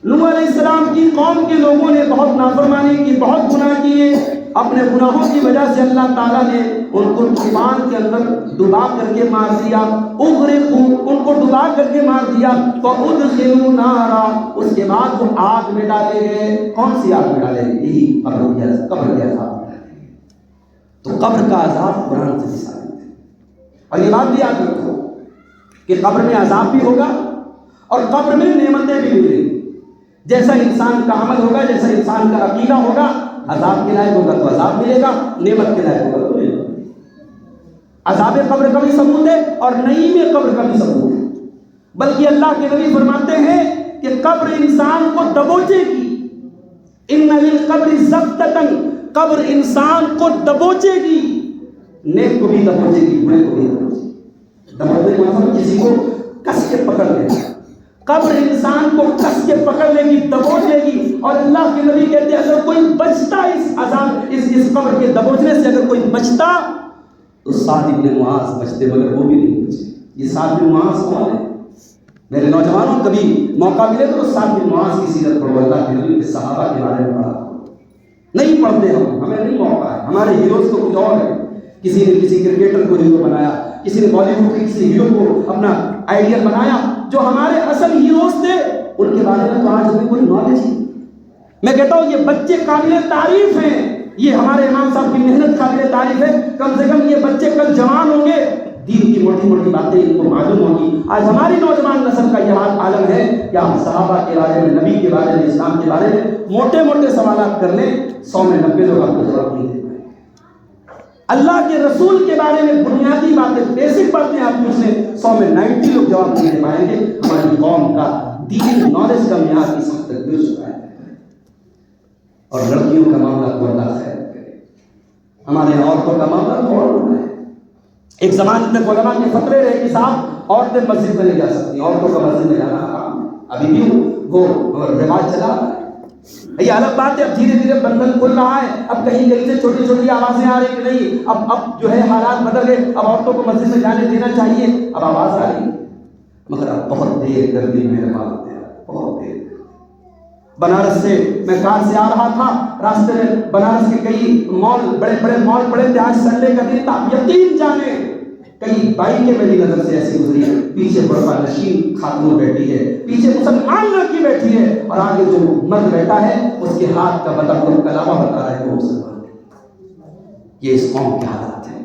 نوح علیہ السلام کی قوم کے لوگوں نے بہت نافرمانی کی، بہت گناہ کیے. اپنے گناہوں کی وجہ سے اللہ تعالیٰ نے ان کو طوفان کے اندر ڈبا کر کے مار دیا. اغرقوا، ان کو ڈبا کر کے مار دیا. فادخلوا نارا، اس کے بعد وہ آگ میں ڈالے گئے. کون سی آگ میں ڈالے گئے؟ یہی قبر کے عذاب میں ڈالے گئے. تو قبر کا عذاب قرآن سے ثابت ہے. اور یہ بات بھی یاد رکھو کہ قبر میں عذاب بھی ہوگا اور قبر میں نعمتیں بھی ملیں گی. جیسا انسان کا عمل ہوگا، جیسا انسان کا عقیدہ ہوگا، عذاب کے لائق ہوگا تو عذاب ملے گا، نعمت کے لائق ہوگا تو نعمت. عذاب قبر کا بھی ثبوت ہے اور نعیم قبر کا بھی ثبوت ہے. بلکہ اللہ کے نبی فرماتے ہیں کہ قبر انسان کو دبوچے گی. ان للقبر ضبطۃ، قبر انسان کو دبوچے گی. نیک کو بھی دبوچے گی، برے کو بھی دبوچے گی. دبوچنے کا مطلب کسی کو کس کے پکڑ لینا. قبر انسان کو کس کے پکڑ لے گی، دبوچ لے گی. اور اللہ کے نبی کہتے ہیں اگر کوئی بچتا اس عذاب اس قبر کے دبوچنے سے، اگر کوئی بچتا تو سعد بن معاذ بچتے، مگر وہ بھی نہیں بچے. یہ سعد بن معاذ کون ہے؟ میرے نوجوانوں کبھی موقع ملے تو سعد بن معاذ کی سیرت پڑھو، اللہ کے نبی کے صحابہ کے بارے میں پڑھا. نہیں پڑھتے ہمیں نہیں موقع ہے. ہمارے ہیروز تو کچھ اور ہے. کسی نے کسی کرکٹر کو ہیرو بنایا، کسی نے بالی ووڈ کے کسی ہیرو کو اپنا آئیڈیل بنایا. جو ہمارے اصل ہیروز تھے ان کے بارے میں تو آج ہمیں کوئی نالج نہیں. میں کہتا ہوں یہ بچے قابل تعریف ہیں. یہ ہمارے امام صاحب کی محنت قابل تعریف ہے. کم سے کم یہ بچے کل جوان ہوں گے دین کی موٹی موٹی باتیں ان کو معلوم ہوگی. آج ہماری نوجوان نسل کا یہ عالم ہے کہ آپ صحابہ کے بارے میں، نبی کے بارے میں، اسلام کے بارے میں موٹے موٹے سوالات کر لیں، 100 میں 90 لوگ آپ کو جواب نہیں دے پائیں. اللہ کے رسول کے بارے میں بنیادی باتیں، بیسک باتیں آپ پوچھ لیں، 100 میں 90 لوگ جواب نہیں دے پائیں گے. ہماری قوم کا دین نالج کا معیار اس حد تک گر چکا ہے. اور لڑکیوں کا معاملہ تو اللہ خیر کرے، ہمارے عورتوں کا معاملہ تو اور ہونا ہے. ایک زمانے میں علماء کے فتوے رہے کہ صاحب عورتیں مسجد میں نہیں جا سکتی، عورتوں کا مسجد میں جانا حرام ہے. ابھی بھی وہ رواج چلا رہا ہے. یہ الگ بات ہے، اب دھیرے دھیرے بندھن کھل رہا ہے. اب کہیں کہیں سے چھوٹی چھوٹی آوازیں آ رہی کہ نہیں، اب جو ہے حالات بدل گئے، اب عورتوں کو مسجد میں جانے دینا چاہیے. اب آواز آ رہی ہے، مگر اب بہت دیر کر دی مہربان ہے، بہت دیر. بنارس سے میں کار سے آ رہا تھا، راستے میں بنارس کے کئی مال، بڑے بڑے مال پڑے تھے. آج سنڈے کا دن تھا، یقین جانے کئی بائکیں میری نظر سے ایسی گزری، پیچھے بڑا نشین خاتون بیٹھی ہے، پیچھے مسلمان لڑکی بیٹھی ہے، اور آگے جو مرد بیٹھا ہے اس کے ہاتھ کا بطن کو کلامہ بتا رہا ہے کہ وہ مسلمان ہے. یہ اس قوم کے حالات ہیں.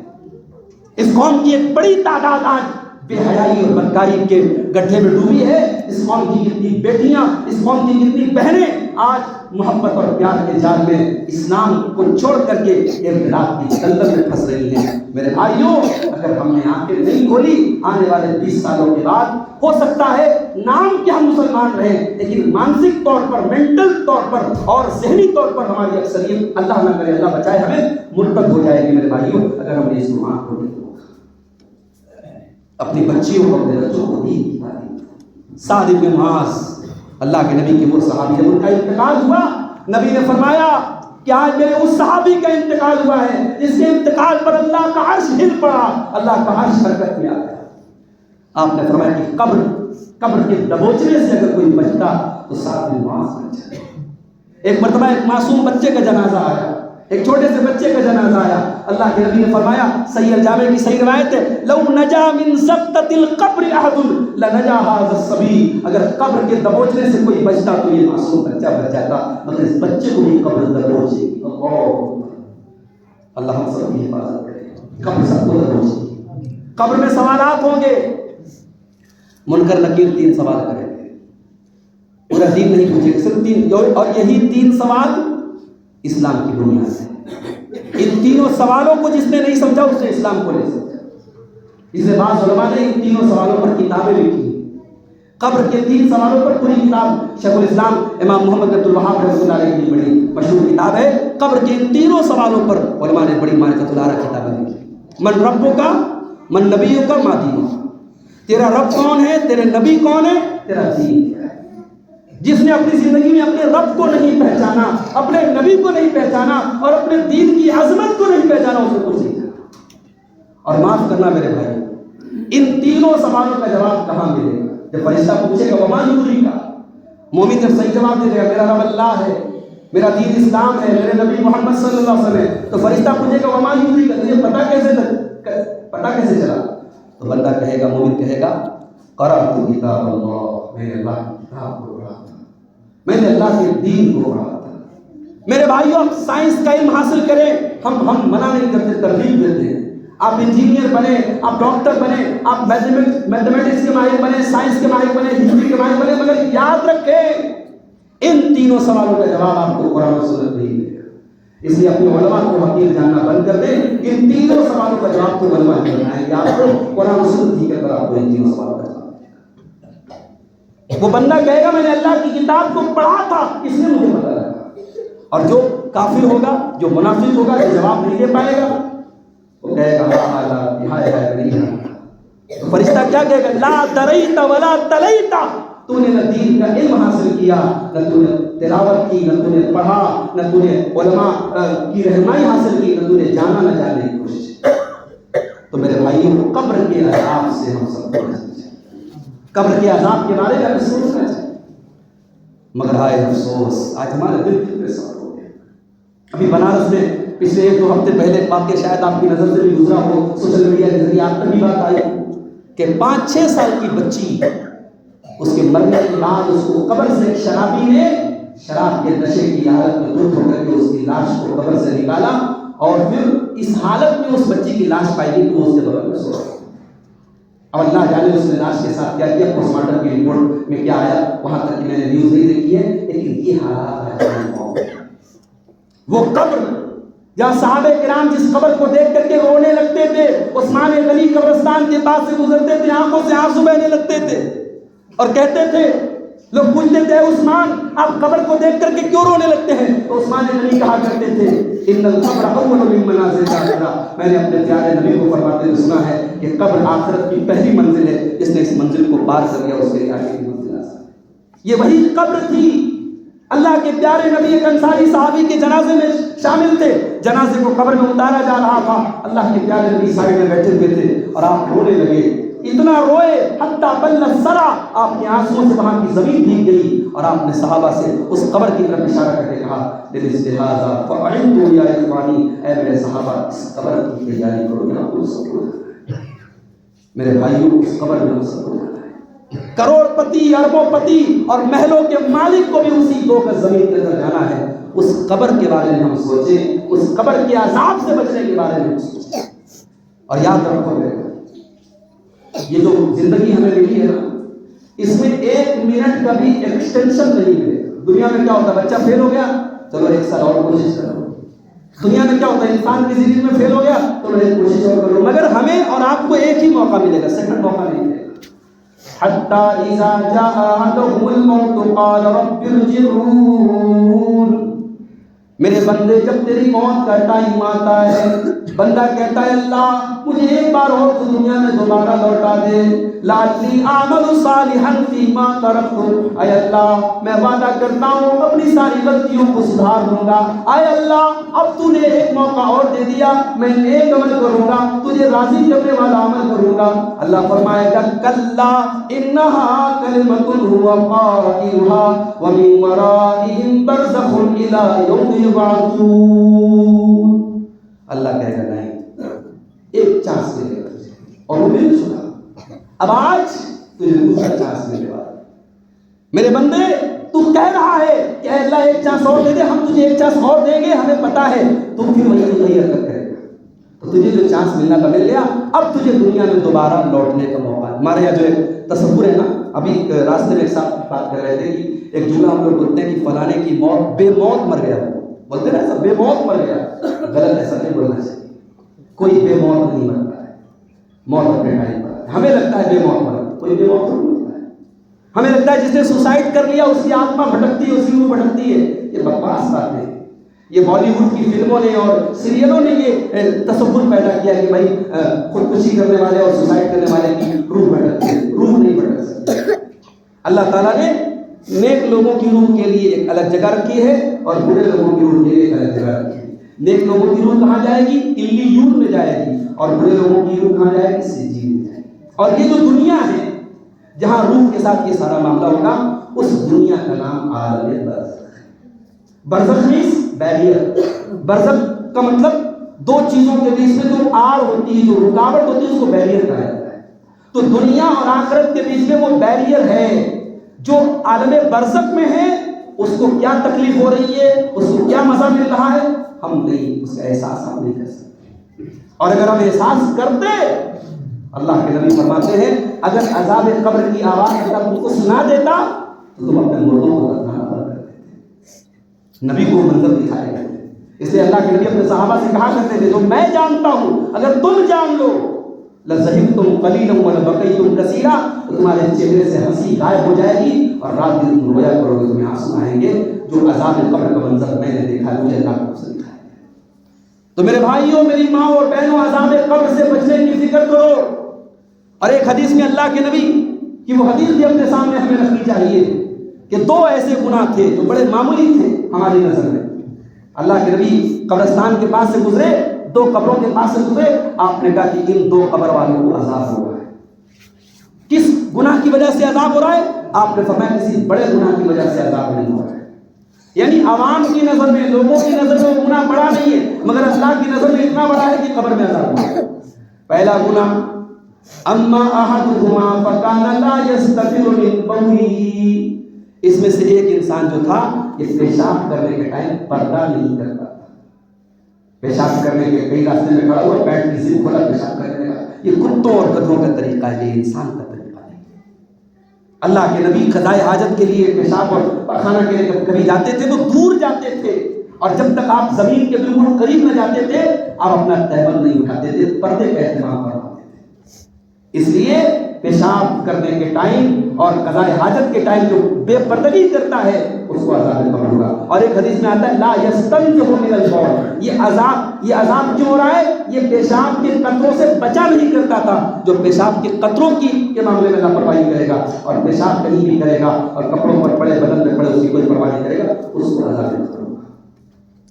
اس قوم کی ایک بڑی تعداد آج بے حیائی اور بدکاری کے گڈھے میں ڈوبی ہے. اس قوم کی کتنی بیٹیاں، اس قوم کی کتنی بہنیں آج محبت اور پیار کے جال میں اسلام کو چھوڑ کر کے انقلاب کی دلدل میں پھنس رہی ہیں. میرے بھائیوں، اگر ہم نے آنکھیں نہیں کھولی، آنے والے 20 سالوں کے بعد ہو سکتا ہے نام کہ ہم مسلمان رہیں، لیکن مانسک طور پر، مینٹل طور پر اور ذہنی طور پر ہماری اکثریت، اللہ نہ کرے، اللہ بچائے، ہمیں مرتد ہو جائے گی. میرے بھائیوں، اگر ہم نے اس کو آنکھ کھولی، اپنی بچیوں کو، اپنے بچوں کو دین کی تعلیم. سعد بن معاذ، اللہ کے نبی کے وہ صحابی جب ان کا انتقال ہوا، نبی نے فرمایا کہ آج میرے اس صحابی کا انتقال ہوا ہے جس کے انتقال پر اللہ کا عرش ہل پڑا، اللہ کا عرش حرکت میں آ گیا. آپ نے فرمایا کہ قبر کے دبوچنے سے اگر کوئی بچتا تو سعد بن معاذ بچ جائے. ایک مرتبہ ایک معصوم بچے کا جنازہ آیا، ایک چھوٹے سے بچے کا جنازہ آیا. اللہ کے نبی نے فرمایا، صحیح الجامع کی صحیح روایت ہے، لو نجا من سقطۃ القبر احد لنجا هذا الصبي. اگر قبر کے دبوچنے سے کوئی بچتا تو یہ معصوم بچہ بچ جاتا، مگر اس بچے کو بھی قبر دبوچے گی. اللہ ہم سب کی حفاظت کرے. قبر سب کو دبوچے گی. قبر میں سوالات ہوں گے، منکر نکیر 3 سوال کریں گے، پورا دین نہیں پوچھے گا، صرف 3. اور یہی 3 سوال اسلام کی بنیاد ہے. ان تینوں سوالوں کو جس نے نہیں سمجھا اس نے اسلام کو نہیں سمجھا. اس لیے بعض علماء نے ان تینوں سوالوں پر کتابیں لکھی. قبر کے 3 سوالوں پر پوری کتاب، شیخ الاسلام امام محمد عبد الوہاب رحمۃ اللہ علیہ کی بڑی مشہور کتاب ہے. قبر کے ان تینوں سوالوں پر علماء نے بڑی معرفت الارہ کتابیں لکھی. من ربک کا، من نبیک کا، ما دینک. تیرا رب کون ہے، تیرے نبی کون ہے، تیرا دین کیا ہے. جس نے اپنی زندگی میں اپنے رب کو نہیں پہچانا، اپنے نبی کو نہیں پہچانا اور اپنے دین کی عظمت کو نہیں پہچانا، اس کو کچھ نہیں جانا. اور معاف کرنا میرے بھائی، ان تینوں سوالوں کا جواب کہاں ملے گا؟ جب فرشتہ پوچھے گا وما یدریک کا، مومن جب صحیح جواب دے دے گا میرا رب اللہ ہے، میرا دین اسلام ہے، میرے نبی محمد صلی اللہ علیہ وسلم ہے، تو فرشتہ پوچھے گا وما یدریک کا، تجھے پتہ کیسے چلا؟ تو بندہ کہے گا، مومن کہے گا قرأت کتاب اللہ، میں نے اللہ کی کتاب کو پڑھا تھا، میں نے اللہ کے دین کو پڑھا تھا. میرے بھائیوں، آپ سائنس کا علم حاصل کریں، ہم منع نہیں کرتے، ترغیب دیتے ہیں. آپ انجینئر بنے، آپ ڈاکٹر بنے، آپ میتھمیٹکس کے ماہر بنے، سائنس کے ماہر بنے، ہسٹری کے ماہر بنے، مگر یاد رکھیں ان تینوں سوالوں کا جواب آپ کو قرآن و سنت نہیں دے گا. اس لیے اپنے علماء کو حقیر جاننا بند کر دیں. ان تینوں سوالوں کا جواب تو علماء ہی بتائیں گے آپ کو، قرآن و سنت ہی کر کر آپ کو ان تینوں سوالوں کا جواب. وہ بندہ کہے گا میں نے اللہ کی کتاب کو پڑھا تھا، اس نے مجھے پتہ لگا. اور جو کافر ہوگا، جو منافق ہوگا، جو جواب نہیں دے پائے گا، وہ کہے گا تو فرشتہ کیا کہے گا؟ لا دریت ولا تلیت. تو نے نہ دین کا علم حاصل کیا، نہ تو نے تلاوت کی، نہ تو نے پڑھا، نہ تو نے علماء کی رہنمائی حاصل کی، نہ تو نے جانا نہ جاننے کی کوشش. تو میرے بھائیوں، قبر کے عذاب سے ہم سب کو قبر کے عذاب کے بارے میں سوچنا چاہیے. مگر ہائے افسوس، آج ہمارے دل کتنے سخت ہو گئے. ابھی بنارس میں پچھلے 1-2 ہفتے پہلے واقعہ شاید آپ کی نظر سے بھی گزرا ہو، سوشل میڈیا کے ذریعے آپ تک بھی بات آئی کہ 5-6 سال کی بچی، اس کے مرنے کے بعد اس کو قبر سے ایک شرابی نے شراب کے نشے کی حالت میں دھت ہو کر کے اس کی لاش کو قبر سے نکالا، اور پھر اس حالت میں اس بچی کی لاش پائی گئی تو اس کے بغل میں سو رہا. اب اللہ جانے اس نے لاش کے ساتھ کیا کیا، پوسٹ مارٹم کی رپورٹ میں کیا آیا، وہاں تک کہ میں نے نیوز نہیں دیکھی ہے، لیکن یہ حالات ہے۔ وہ قبر جہاں صحابہ کرام جس قبر کو دیکھ کر کے رونے لگتے تھے، عثمان غنی قبرستان کے پاس سے گزرتے تھے، آنکھوں سے آنسو بہنے لگتے تھے اور کہتے تھے، لوگ پوچھتے تھے عثمان آپ قبر کو دیکھ کر کے کیوں رونے لگتے ہیں؟ تو عثمان غنی کہا کرتے تھے ان القبر اول من منازل الاخرہ، میں نے اپنے پیارے نبی کو فرماتے ہوئے سنا ہے کہ قبر آخرت کی پہلی منزل ہے، جس نے اس منزل کو پار کر لیا اس کے لیے آگے کی منزل آسان ہے۔ یہ وہی قبر تھی۔ اللہ کے پیارے نبی ایک انصاری صحابی کے جنازے میں شامل تھے، جنازے کو قبر میں اتارا جا رہا تھا، اللہ کے پیارے نبی سائڈ میں بیٹھے ہوئے تھے اور آپ رونے لگے، اتنا روئے حتی بل الثری، آپ کے آنسوؤں سے وہاں کی زمین بھیگ گئی اور آپ نے صحابہ سے اس قبر کی طرف اشارہ کر کے کہا للازدحاذ فاعدوا یا اخوانی، اے میرے صحابہ اس قبر کی تیاری کرو، یہاں پر سب کو میرے بھائیوں اس قبر میں سب کو جانا ہے۔ کروڑ پتی، اربوں پتی اور محلوں کے مالک کو بھی اسی 2 گز زمین کے اندر جانا ہے۔ اس قبر کے بارے میں ہم سوچیں، اس قبر کے عذاب سے بچنے کے بارے میں ہم سوچیں، اور یاد رکھو یہ جو زندگی ہمیں ملی ہے نا، اس میں 1 منٹ کا بھی ایکسٹینشن نہیں ملے گا۔ دنیا میں کیا ہوتا ہے، بچہ فیل ہو گیا چلو 1 سال اور کوشش کرو، دنیا میں کیا ہوتا ہے انسان کی زندگی میں فیل ہو گیا تو ایک کوشش اور کرو، مگر ہمیں اور آپ کو ایک ہی موقع ملے گا، سیکنڈ موقع نہیں ملے گا۔ حتی اذا جاء احدهم الموت قال رب ارجعون، میرے بندے جب تیری موت کا ٹائم آتا ہے، بندہ کہتا ہے اللہ مجھے ایک بار اور تو دنیا میں دوبارہ لوٹا دے، لعلی اعمل صالحا فیما ترکت، اے اللہ میں وعدہ کرتا ہوں اپنی ساری غلطیوں کو سدھار دوں گا، اے اللہ اب تو نے ایک موقع اور دے دیا، میں ایک عمل کروں گا، تجھے راضی کرنے والا عمل کروں گا۔ اللہ فرمائے گا کلا انہا کلمۃ هو قائلها ومن ورائہم برزخ الی یوم یبعثون، اللہ کہے گا نہیں ایک چانس ملے گا تجھے، اور وہ مل چکا، اب آج تجھے دوسرا چانس ملے گا۔ میرے بندے تو کہہ رہا ہے کہ اے اللہ ایک چانس اور دے دے، ہم تجھے ایک چانس اور دیں گے، ہمیں پتا ہے تم پھر وہی حرکت کرے گا، تو تجھے جو چانس ملنا تھا مل گیا، اب تجھے دنیا میں دوبارہ لوٹنے کا موقع ہے۔ ہمارے یہاں جو ایک تصور ہے نا، ابھی راستے میں ایک ساتھ بات کر رہے تھے کہ ایک جملہ ہم لوگ بولتے ہیں کہ فلانے کی موت بے موت مر گیا، بولتے ہیں ایسا بے موت مر گیا، غلط، ایسا نہیں بولنا چاہیے، کوئی بے موت نہیں مرتا ہے، موت اپنے ٹائم پر ہے۔ ہمیں لگتا ہے بے موت مرتا، کوئی بے موت نہیں مرتا ہے، ہمیں لگتا ہے جس نے سوسائڈ کر لیا اس کی آتما بھٹکتی ہے، اس کی روح بھٹکتی ہے، یہ بکواس بات ہے۔ یہ بالی ووڈ کی فلموں نے اور سیریلوں نے یہ تصور پیدا کیا کہ بھائی خودکشی کرنے والے اور سوسائڈ کرنے والے کی روح بھٹکتی ہے، روح نہیں بھٹک سکتی۔ اللہ تعالیٰ نے نیک لوگوں کی روح کے لیے ایک الگ جگہ رکھی ہے اور برے لوگوں کی روح کے لیے ایک الگ جگہ رکھی ہے۔ نیک لوگوں کی روح کہاں جائے گی؟ علیون میں جائے گی، اور برے لوگوں کی روح کہاں جائے گی؟ سجین میں جائے گی۔ اور یہ جو دنیا ہے جہاں روح کے ساتھ یہ سارا معاملہ ہوگا، اس دنیا کا نام عالم برزخ ہے۔ برزخ مینس بیریئر، برزخ کا مطلب 2 چیزوں کے بیچ میں جو آڑ ہوتی ہے، جو رکاوٹ ہوتی ہے، اس کو بیریئر کہا جاتا ہے۔ تو دنیا اور آخرت کے بیچ میں وہ بیریئر ہے، جو عالم برزخ میں ہے اس کو کیا تکلیف ہو رہی ہے، اس کو کیا مزہ مل رہا ہے، ہم نہیں، اس کا احساس ہم نہیں کر سکتے۔ اور اگر ہم احساس کرتے، اللہ کے نبی فرماتے ہیں اگر عذاب قبر کی آواز اللہ تم کو سنا دیتا تو تم اپنے مردوں کو دفنانا بند کر دیتے، نبی کو منظر دکھائے گئے۔ اس لیے اللہ کے نبی اپنے صحابہ سے کہا کرتے تھے جو میں جانتا ہوں اگر تم جان لو لَذَهِبْتُمْ قَلِيلًا وَلَبَقَيْتُمْ كَثِيرًا، تو تمہارے چہرے سے ہنسی غائب ہو جائے گی اور رات دن تم رویا کرو گے، تمہیں آنسو آئیں گے۔ جو عذاب قبر کا منظر میں نے دیکھا ہے، مجھے اللہ کو پسند دکھایا ہے۔ تو میرے بھائیوں، میری ماں اور بہنوں، عذاب قبر سے بچنے کی فکر کرو۔ اور ایک حدیث میں اللہ کے نبی کی وہ حدیث بھی اپنے سامنے ہمیں رکھنی چاہیے کہ 2 ایسے گناہ تھے جو بڑے معمولی تھے ہماری نظر میں۔ اللہ کے نبی قبرستان کے پاس سے گزرے، 2 قبروں کے پاس سے گزرے، آپ نے کہا کہ ان 2 قبر والوں کو عذاب ہو رہا ہے۔ کس گناہ کی وجہ سے عذاب ہو رہا ہے؟ آپ نے فرمایا کسی بڑے گناہ کی وجہ سے عذاب نہیں ہو رہا ہے۔ یعنی عوام کی نظر میں، لوگوں کی نظر میں وہ گناہ بڑا نہیں ہے، مگر اللہ کی نظر میں اتنا بڑا ہے کہ قبر میں عذاب ہو رہا ہے۔ پہلا گناہ اما احدهما فكان لا يستتر من بوله، اس میں سے ایک انسان جو تھا یہ پیشاب کرنے کے ٹائم پردہ نہیں کرتا تھا۔ پیشاب کرنے کے کئی راستے میں کھڑا ہوا، پینٹ کی زپ کھولا، پیشاب کرنے لگا، یہ کتوں اور گدھوں کا طریقہ ہے، یہ انسان کا طریقہ نہیں ہے۔ اللہ کے نبی قضائے حاجت کے لیے پیشاب اور پخانہ کے لیے کبھی جاتے تھے تو دور جاتے تھے، اور جب تک آپ زمین کے بالکل قریب نہ جاتے تھے آپ اپنا تیمم نہیں اٹھاتے تھے، پردے کا اہتمام فرماتے تھے۔ اس لیے پیشاب کرنے کے ٹائم اور قضائے حاجت کے ٹائم جو بے پردگی کرتا ہے اس کو عذاب قبر ہوگا۔ اور ایک حدیث میں آتا ہے لا یستنزہ من البول، یہ عذاب کیوں ہو رہا ہے؟ یہ پیشاب کے قطروں سے بچا نہیں کرتا تھا۔ جو پیشاب کے قطروں کے معاملے میں لاپرواہی کرے گا اور پیشاب کہیں بھی کرے گا اور کپڑوں پر پڑے بدن میں پڑے اس کی کوئی پرواہ نہیں کرے گا، اس کو عذاب قبر ہوگا۔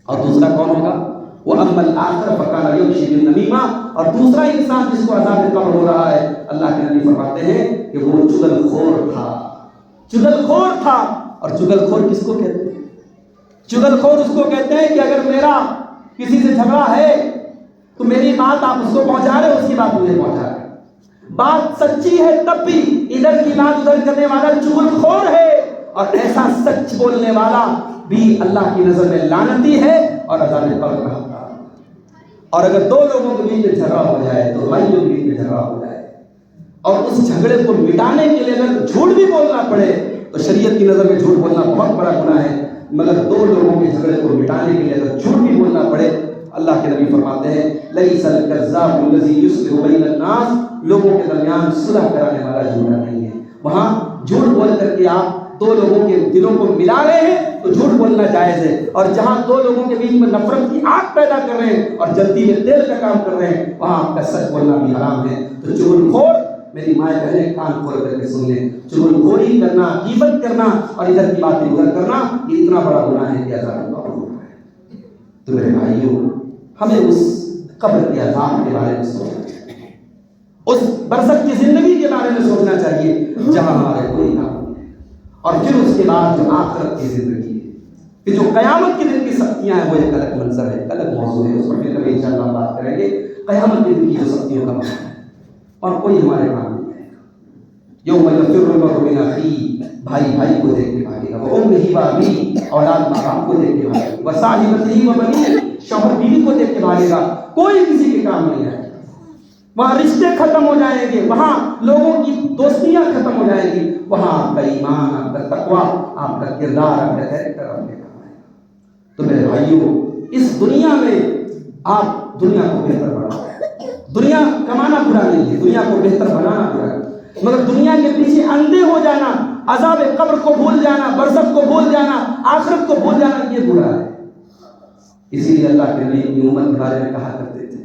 اور دوسرا کون ہوگا؟ وہ اما الآخر فکان یمشی بالنمیمہ، اور دوسرا انسان جس کو عذاب قبر ہو رہا ہے، اللہ کے نبی فرماتے ہیں کہ وہ چغل خور تھا، چغل خور تھا۔ اور چغل خور کس کو کہتے ہیں؟ چغل خور اس کو کہتے ہیں کہ اگر میرا کسی سے جھگڑا ہے تو میری بات آپ اس کو پہنچا رہے، اس کی بات مجھے پہنچا رہے، بات سچی ہے تب بھی ادھر کی بات ادھر کرنے والا چغل خور ہے، اور ایسا سچ بولنے والا بھی اللہ کی نظر میں لعنتی ہے اور عذاب قبر کا حقدار۔ اور اگر دو لوگوں کے بیچ میں جھگڑا ہو جائے، دو بھائیوں کے بیچ میں جھگڑا ہو جائے اور اس جھگڑے کو مٹانے کے لیے اگر جھوٹ بھی بولنا پڑے تو شریعت کی نظر میں جھوٹ بولنا بہت بڑا گناہ ہے، مگر دو لوگوں کے جھگڑے کو مٹانے کے لیے اگر جھوٹ بھی بولنا پڑے، اللہ کے نبی فرماتے ہیں لیس الکذاب الذی یصلح بین الناس، لوگوں کے درمیان صلح کرانے والا جھوٹا نہیں ہے۔ وہاں جھوٹ بول کر کے آپ دو لوگوں کے دلوں کو ملا رہے ہیں تو جھوٹ بولنا جائز ہے، اور جہاں دو لوگوں کے بیچ میں نفرت کی آگ پیدا کر رہے ہیں اور جلدی میں تیل کا کام کر رہے ہیں، وہاں آپ کا سچ بولنا بھی حرام ہے۔ تو چغل خور، میری مائیں بہنیں کان کھول کر کے سن لیں، چغل خوری کرنا، غیبت کرنا اور ادھر کی باتیں ادھر کرنا، یہ اتنا بڑا گناہ ہے کہ عذاب قبر ہوتا ہے۔ تو میرے بھائیوں، ہمیں اس قبر کے عذاب کے بارے میں سوچنا چاہیے، اس برزخ کی زندگی کے بارے میں سوچنا چاہیے جہاں ہمارے کوئی کام نہیں ہے، اور پھر اس کے بعد جو آخرت کی زندگی ہے، کہ جو قیامت کے دن کی سختیاں ہیں، وہ ایک الگ منظر ہے، ایک الگ موضوع ہے، اس پر پھر کبھی انشاءاللہ بات کریں گے۔ قیامت کے دن کی جو سختیوں کا مسئلہ ہے اور کوئی ہمارے کام نہیں ہے۔ یوم یفر المرء من اخیہ، بھائی بھائی کو دیکھ کے بھاگے گا، وامہ وابیہ، اولاد ماں باپ کو دیکھ کے بھاگے گا، وصاحبتہ وبنیہ، شوہر بیوی کو دیکھ کے بھاگے گا، کوئی کسی کے کام نہیں آئے گا۔ وہاں رشتے ختم ہو جائیں گے، وہاں لوگوں کی دوستیاں ختم ہو جائیں گی، وہاں آپ کا ایمان، آپ کا تقویٰ، آپ کا کردار، آپ کا کیریکٹر آپ کے کام آئے گا۔ تو میرے بھائیوں، اس دنیا میں آپ دنیا کو بہتر بناؤ۔ دنیا کمانا برا نہیں ہے، دنیا کو بہتر بنانا برا ہے، مگر دنیا کے پیچھے اندھے ہو جانا، عذاب قبر کو بھول جانا، برزخ کو بھول جانا، آخرت کو بھول جانا، یہ برا ہے۔ اسی لیے اللہ کے نبی اپنی امت کے بارے میں کہا کرتے تھے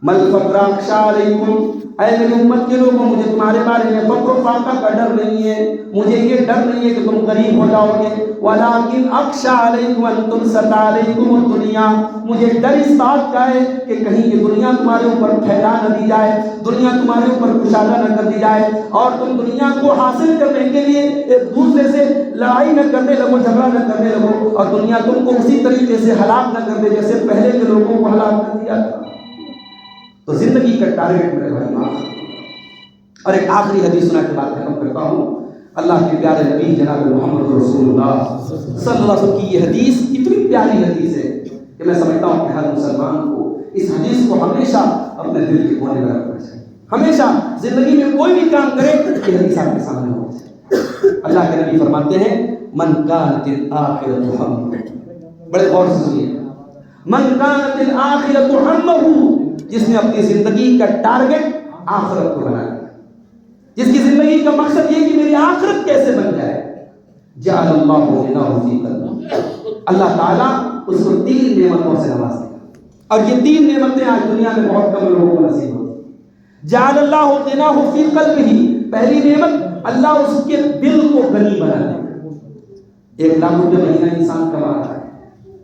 مل فقر اخشا علیکم، اے میری امت کے لوگوں، مجھے تمہارے بارے میں فقر و فاقہ کا ڈر نہیں ہے، مجھے یہ ڈر نہیں ہے کہ تم غریب ہو جاؤ گے، ولیکن اخشا علیکم ان تبسط علیکم الدنیا، مجھے ڈر اس بات کا ہے کہ کہیں یہ دنیا تمہارے اوپر پھیلا نہ دی جائے، دنیا تمہارے اوپر کشادہ نہ کر دی جائے، اور تم دنیا کو حاصل کرنے کے لیے ایک دوسرے سے لڑائی نہ کرنے لگو، جھگڑا نہ کرنے لگو، اور دنیا تم کو اسی طریقے سے ہلاک نہ کر دے جیسے پہلے کے لوگوں کو ہلاک کر دیا تھا۔ تو زندگی کا ٹارگیٹ میرے بھائی اور ایک آخری حدیث سنا کے بعد ختم کرتا ہوں۔ اللہ کے پیارے نبی جناب محمد رسول اللہ صلی اللہ علیہ وسلم کی یہ حدیث اتنی پیاری حدیث ہے کہ میں سمجھتا ہوں کہ ہر مسلمان کو اس حدیث کو ہمیشہ اپنے دل کے کونے میں رکھنا چاہیے، ہمیشہ زندگی میں کوئی بھی کام کرے یہ حدیث آپ کے سامنے ہونا چاہیے۔ اللہ کے نبی فرماتے ہیں من کانت الآخرۃ ہمہ، بڑے غور سے سنیے، من کانت الآخرۃ ہمہ، جس نے اپنی زندگی کا ٹارگٹ آخرت کو بنا لیا، جس کی زندگی کا مقصد یہ کہ میری آخرت کیسے بن جائے، جعل اللہ غناہ فی قلبہ، اللہ تعالیٰ اس کو 3 نعمتوں سے نواز دے گا، اور یہ 3 نعمتیں آج دنیا میں بہت کم لوگوں کو نصیب ہوتی۔ جعل اللہ غناہ فی قلبہ، پہلی نعمت اللہ اس کے دل کو غنی بنا دے گا۔ 1 لاکھ روپے مہینہ انسان کما رہا ہے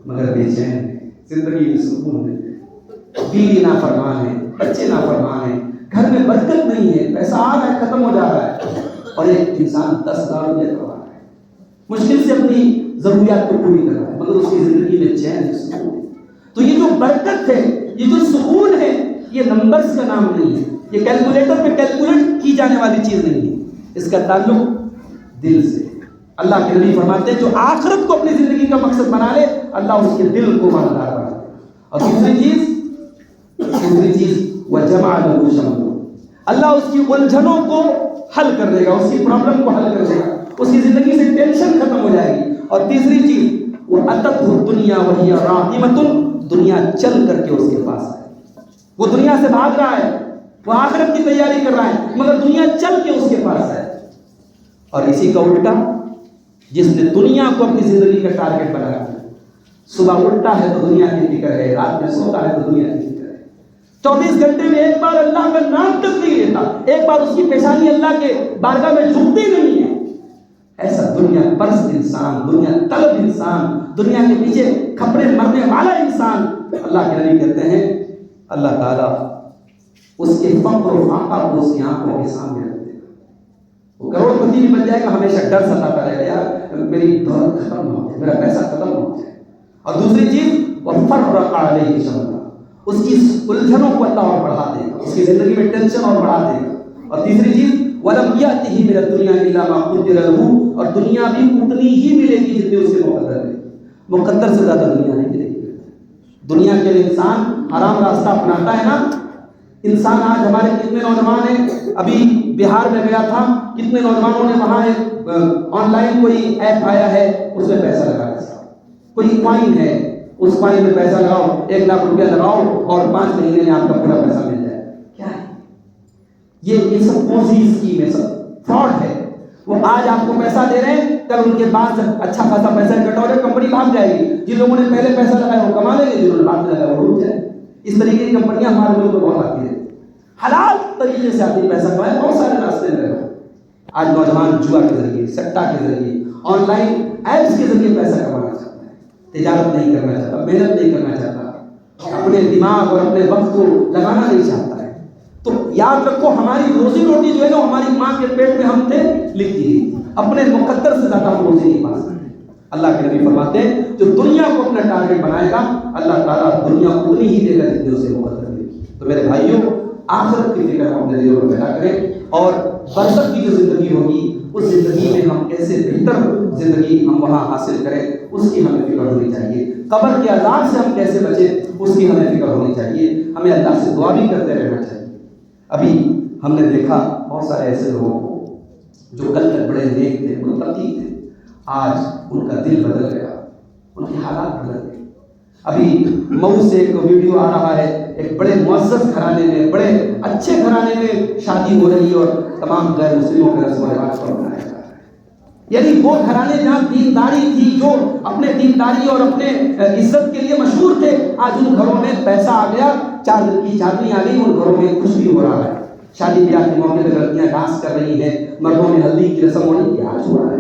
مگر بے چین ہے، زندگی میں سکون نہیں ہے، بیوی نافرمان ہے، بچے نافرمان ہیں، گھر میں برکت نہیں ہے، پیسہ آ رہا ہے ختم ہو جا رہا ہے، اور ایک انسان 10,000 روپے کما رہا ہے، مشکل سے اپنی ضروریات کو پوری کر رہا ہے، مگر اس کی زندگی میں چین ہے، سکون ہے۔ تو یہ جو برکت ہے، یہ جو سکون ہے، یہ نمبرز کا نام نہیں ہے، یہ کیلکولیٹر پہ کیلکولیٹ کی جانے والی چیز نہیں ہے، اس کا تعلق دل سے۔ اللہ کے نبی فرماتے ہیں جو آخرت کو اپنی زندگی کا مقصد بنا لے، اللہ اس کے دل کو مالدار بنا دے۔ اور دوسری چیز وَجَمَعَ لَهُ شَمْلُهُ، اللہ اس کی الجھنوں کو حل کر دے گا، اس کی پرابلم کو حل کر دے گا، اس کی زندگی سے ٹینشن ختم ہو جائے گی۔ اور تیسری چیز وہ اتت دنیا وہی راغمۃ، دنیا چل کر کے اس کے پاس ہے، وہ دنیا سے بھاگ رہا ہے، وہ آخرت کی تیاری کر رہا ہے، مگر دنیا چل کے اس کے پاس ہے۔ اور اسی کا الٹا جس نے دنیا کو اپنی زندگی کا ٹارگٹ بنایا، صبح اٹھتا ہے تو دنیا کی فکر ہے، رات میں سوتا ہے تو دنیا کی فکر ہے، 24 گھنٹے میں ایک بار اللہ کا نام تک نہیں لیتا، ایک بار اس کی پیشانی اللہ کے بارگاہ میں جھکتی نہیں ہے۔ ایسا دنیا پرست انسان، دنیا طلب انسان، دنیا کے پیچھے کھپڑے مرنے والا انسان، اللہ کے نبی کہتے ہیں اللہ تعالیٰ اس کے فقر و فاقہ کو اس کی آنکھوں کے سامنے رکھ دے گا، وہ کروڑ پتی بھی بن جائے گا، ہمیشہ ڈر ستا رہے گا، یار میری دولت ختم نہ ہو جائے، میرا پیسہ ختم نہ ہو جائے۔ اور دوسری چیز وَفَرَّقَ عَلَيْهِ شَمْلًا، اس کی الجھنوں کو اللہ اور بڑھا دے گا، اس کی زندگی میں ٹینشن اور بڑھا دے گا۔ اور تیسری چیز وَلَمْ يَأْتِهِ مِنَ الدُّنْيَا إِلَّا مَا قُدِّرَ لَهُ، اور دنیا بھی اتنی ہی ملے گی جتنی اس کے مقدر ہے، مقدر سے زیادہ دنیا نہیں ملے گی۔ دنیا کے لیے انسان حرام راستہ اپناتا ہے نا، انسان آج ہمارے کتنے نوجوان ہیں، ابھی بہار میں گیا تھا، کتنے نوجوانوں نے وہاں ایک آن لائن کوئی ایپ آیا ہے، اس میں پیسہ لگایا، کوئی کوائن ہے، اس کوائن میں پیسہ لگاؤ، 1 لاکھ روپیہ لگاؤ اور 5 مہینے میں آپ کا پورا پیسہ مل جائے۔ کیا ہے یہ سب پونزی اسکیم ہے، سب فراڈ ہے۔ وہ آج آپ کو پیسہ دے رہے ہیں، کل ان کے بعد اچھا خاصا پیسہ اکٹھا ہو جائے، کمپنی بھاگ جائے گی، جن لوگوں نے پہلے پیسہ لگایا وہ کما لیں گے، جنہوں نے بعد میں لگایا وہ ڈوب جائے۔ اس طریقے کی کمپنیاں ہمارے ملک میں بہت آتی ہیں، حلال طریقے سے آتی پیسہ کمائے، بہت سارے راستے میں رہے۔ آج نوجوان جوا کے ذریعے، سٹا کے ذریعے، آن لائن ایپس کے ذریعے پیسہ کمانا چاہتا ہے، تجارت نہیں کرنا چاہتا، محنت نہیں کرنا چاہتا، اپنے دماغ اور اپنے وقت کو لگانا نہیں چاہتا ہے۔ تو یاد رکھو ہماری روزی روٹی جو ہے نا ہماری ماں کے پیٹ میں ہم تھے لکھی گئی، اپنے مقدر سے زیادہ ہم روزی نہیں پا سکتے۔ اللہ کے نبی فرماتے ہیں جو دنیا کو اپنا ٹارگٹ بنائے گا اللہ تعالیٰ دنیا اتنی ہی دے گا جتنی اسے مقدر ملے گی۔ تو میرے بھائیوں آخرت کی فکر ہم اپنے دلوں میں پیدا کریں، اور برزخ کی جو زندگی ہوگی اس زندگی میں ہم کیسے بہتر زندگی ہم وہاں حاصل کریں اس کی ہمیں فکر ہونی چاہیے، قبر کے عذاب سے ہم کیسے بچیں اس کی ہمیں فکر ہونی چاہیے، ہمیں اللہ سے دعا بھی کرتے رہنا چاہیے۔ ابھی ہم نے دیکھا بہت سارے ایسے لوگوں کو جو کل تک بڑے نیک تھے، متقی تھے، آج ان کا دل بدل گیا، ان کے حالات بدل گئے۔ ابھی مئو سے ایک ویڈیو آ رہا ہے، ایک بڑے معزز گھرانے میں، بڑے اچھے گھرانے میں شادی ہو رہی ہے اور تمام غیر مسلموں کے رسم و رواج کو اپنایا جا رہا ہے۔ یعنی وہ گھرانے جہاں دینداری تھی، جو اپنے دینداری اور اپنے عزت کے لیے مشہور تھے، آج ان گھروں میں پیسہ آ گیا، 4 دن کی چادری آ گئی، ان گھروں میں کچھ بھی ہو رہا ہے، شادی بیاہ کے موقع پہ لڑکیاں ڈانس کر رہی ہیں، مردوں میں ہلدی کی رسم ہو رہی ہے، آج ہو رہا ہے۔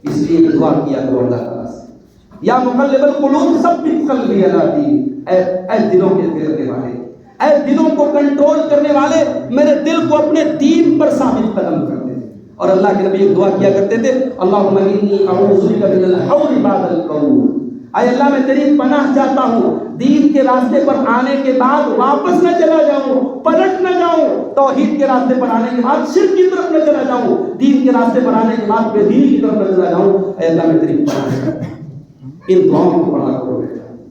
اس لیے دعا کیا کرو اللہ تعالیٰ سے، یا مقلب القلوب ثبت قلبی علی دینک، اے دلوں کے پھیرنے والے، اے دلوں کو کنٹرول کرنے والے، میرے دل کو اپنے دین پر ثابت قدم کر دے۔ اور اللہ کے نبی دعا کیا کرتے تھے اللہم انی اعوذ بک من الحول بعد القول، اے اللہ میں تیری پناہ چاہتا ہوں دین کے راستے پر آنے کے بعد واپس نہ چلا جاؤں، پلٹ نہ جاؤں، توحید کے راستے پر آنے کے بعد شرک کی طرف نہ چلا جاؤں، دین کے راستے پر آنے کے بعد بے دینی کی طرف نہ چلا جاؤں، اے اللہ میں تیری پناہ چاہتا ہوں۔ ان دعاؤں کو پڑھا کرو،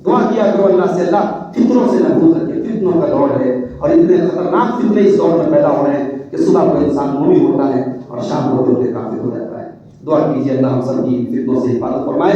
دعا کیا کرو اللہ سے اللہ فتنوں سے محفوظ رکھے، فتنوں کا دور ہے اور اتنے خطرناک فتنے اس دور میں پیدا ہو رہے ہیں کہ صبح کو انسان مومن ہوتا ہے اور شام ہوتے ہوتے کافر ہو جاتا ہے۔ دعا کیجیے اللہ ہم سب کی فتنوں سے حفاظت فرمائے،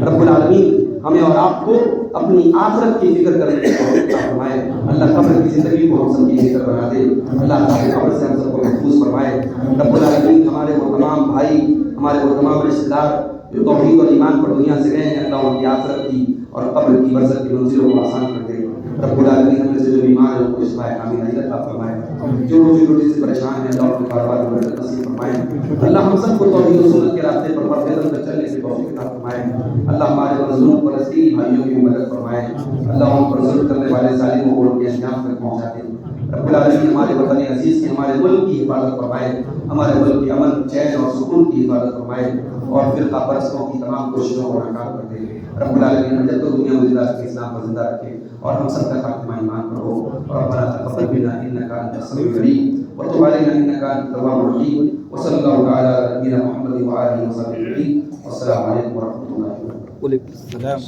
رب العالمین ہمیں اور آپ کو اپنی آخرت کی فکر کرنے کی توفیق فرمائے، اللہ قبر کی زندگی کو ہم سب کی فکر بنا دے، اللہ قبر سے ہم سب کو محفوظ فرمائے، رب العالمین ہمارے وہ تمام بھائی، ہمارے وہ تمام رشتہ دار جو توحید اور ایمان پر دنیا سے گئے ہیں، اللہ ان کی آخرت کی اور قبر کی برزخ کی منزلوں کو آسان کر دے، رب العالمین ہمیں سے جو بیمار ہیں ان کو شفا کاملہ عطا فرمائے، جو روزی روٹی سے پریشان ہیں اللہ ان کے کاروبار میں برکت نصیب فرمائے، اللہ ہم سب کو توحید و سنت کے راستے پر قدم پر چلنے کی توفیق عطا فرمائے، اللہ ہمارے مظلوم فلسطینی بھائیوں کی مدد فرمائے، اللہ ان پر ظلم کرنے والے ظالموں کو ان کے انجام تک پہنچا دے، رب العالمین ہمارے وطن عزیز کی، ہمارے ملک کی حفاظت فرمائے، ہمارے ملک کی امن چین اور سکون کی حفاظت فرمائے اور فرقہ پرستوں کی تمام کوششوں کو ناکام کر دے، رب العالمین ہم جب تک دنیا میں زندہ رکھے اسلام پر زندہ رکھے اور ہم سب کا خاتمہ ایمان پر ہو، ربنا تقبل منا انک انت السمیع العلیم وتب علینا انک انت التواب الرحیم، وصلی اللہ تعالی علی نبینا محمد وآلہ وصحبہ اجمعین، والسلام علیکم ورحمۃ اللہ وبرکاتہ۔ وعلیکم السلام۔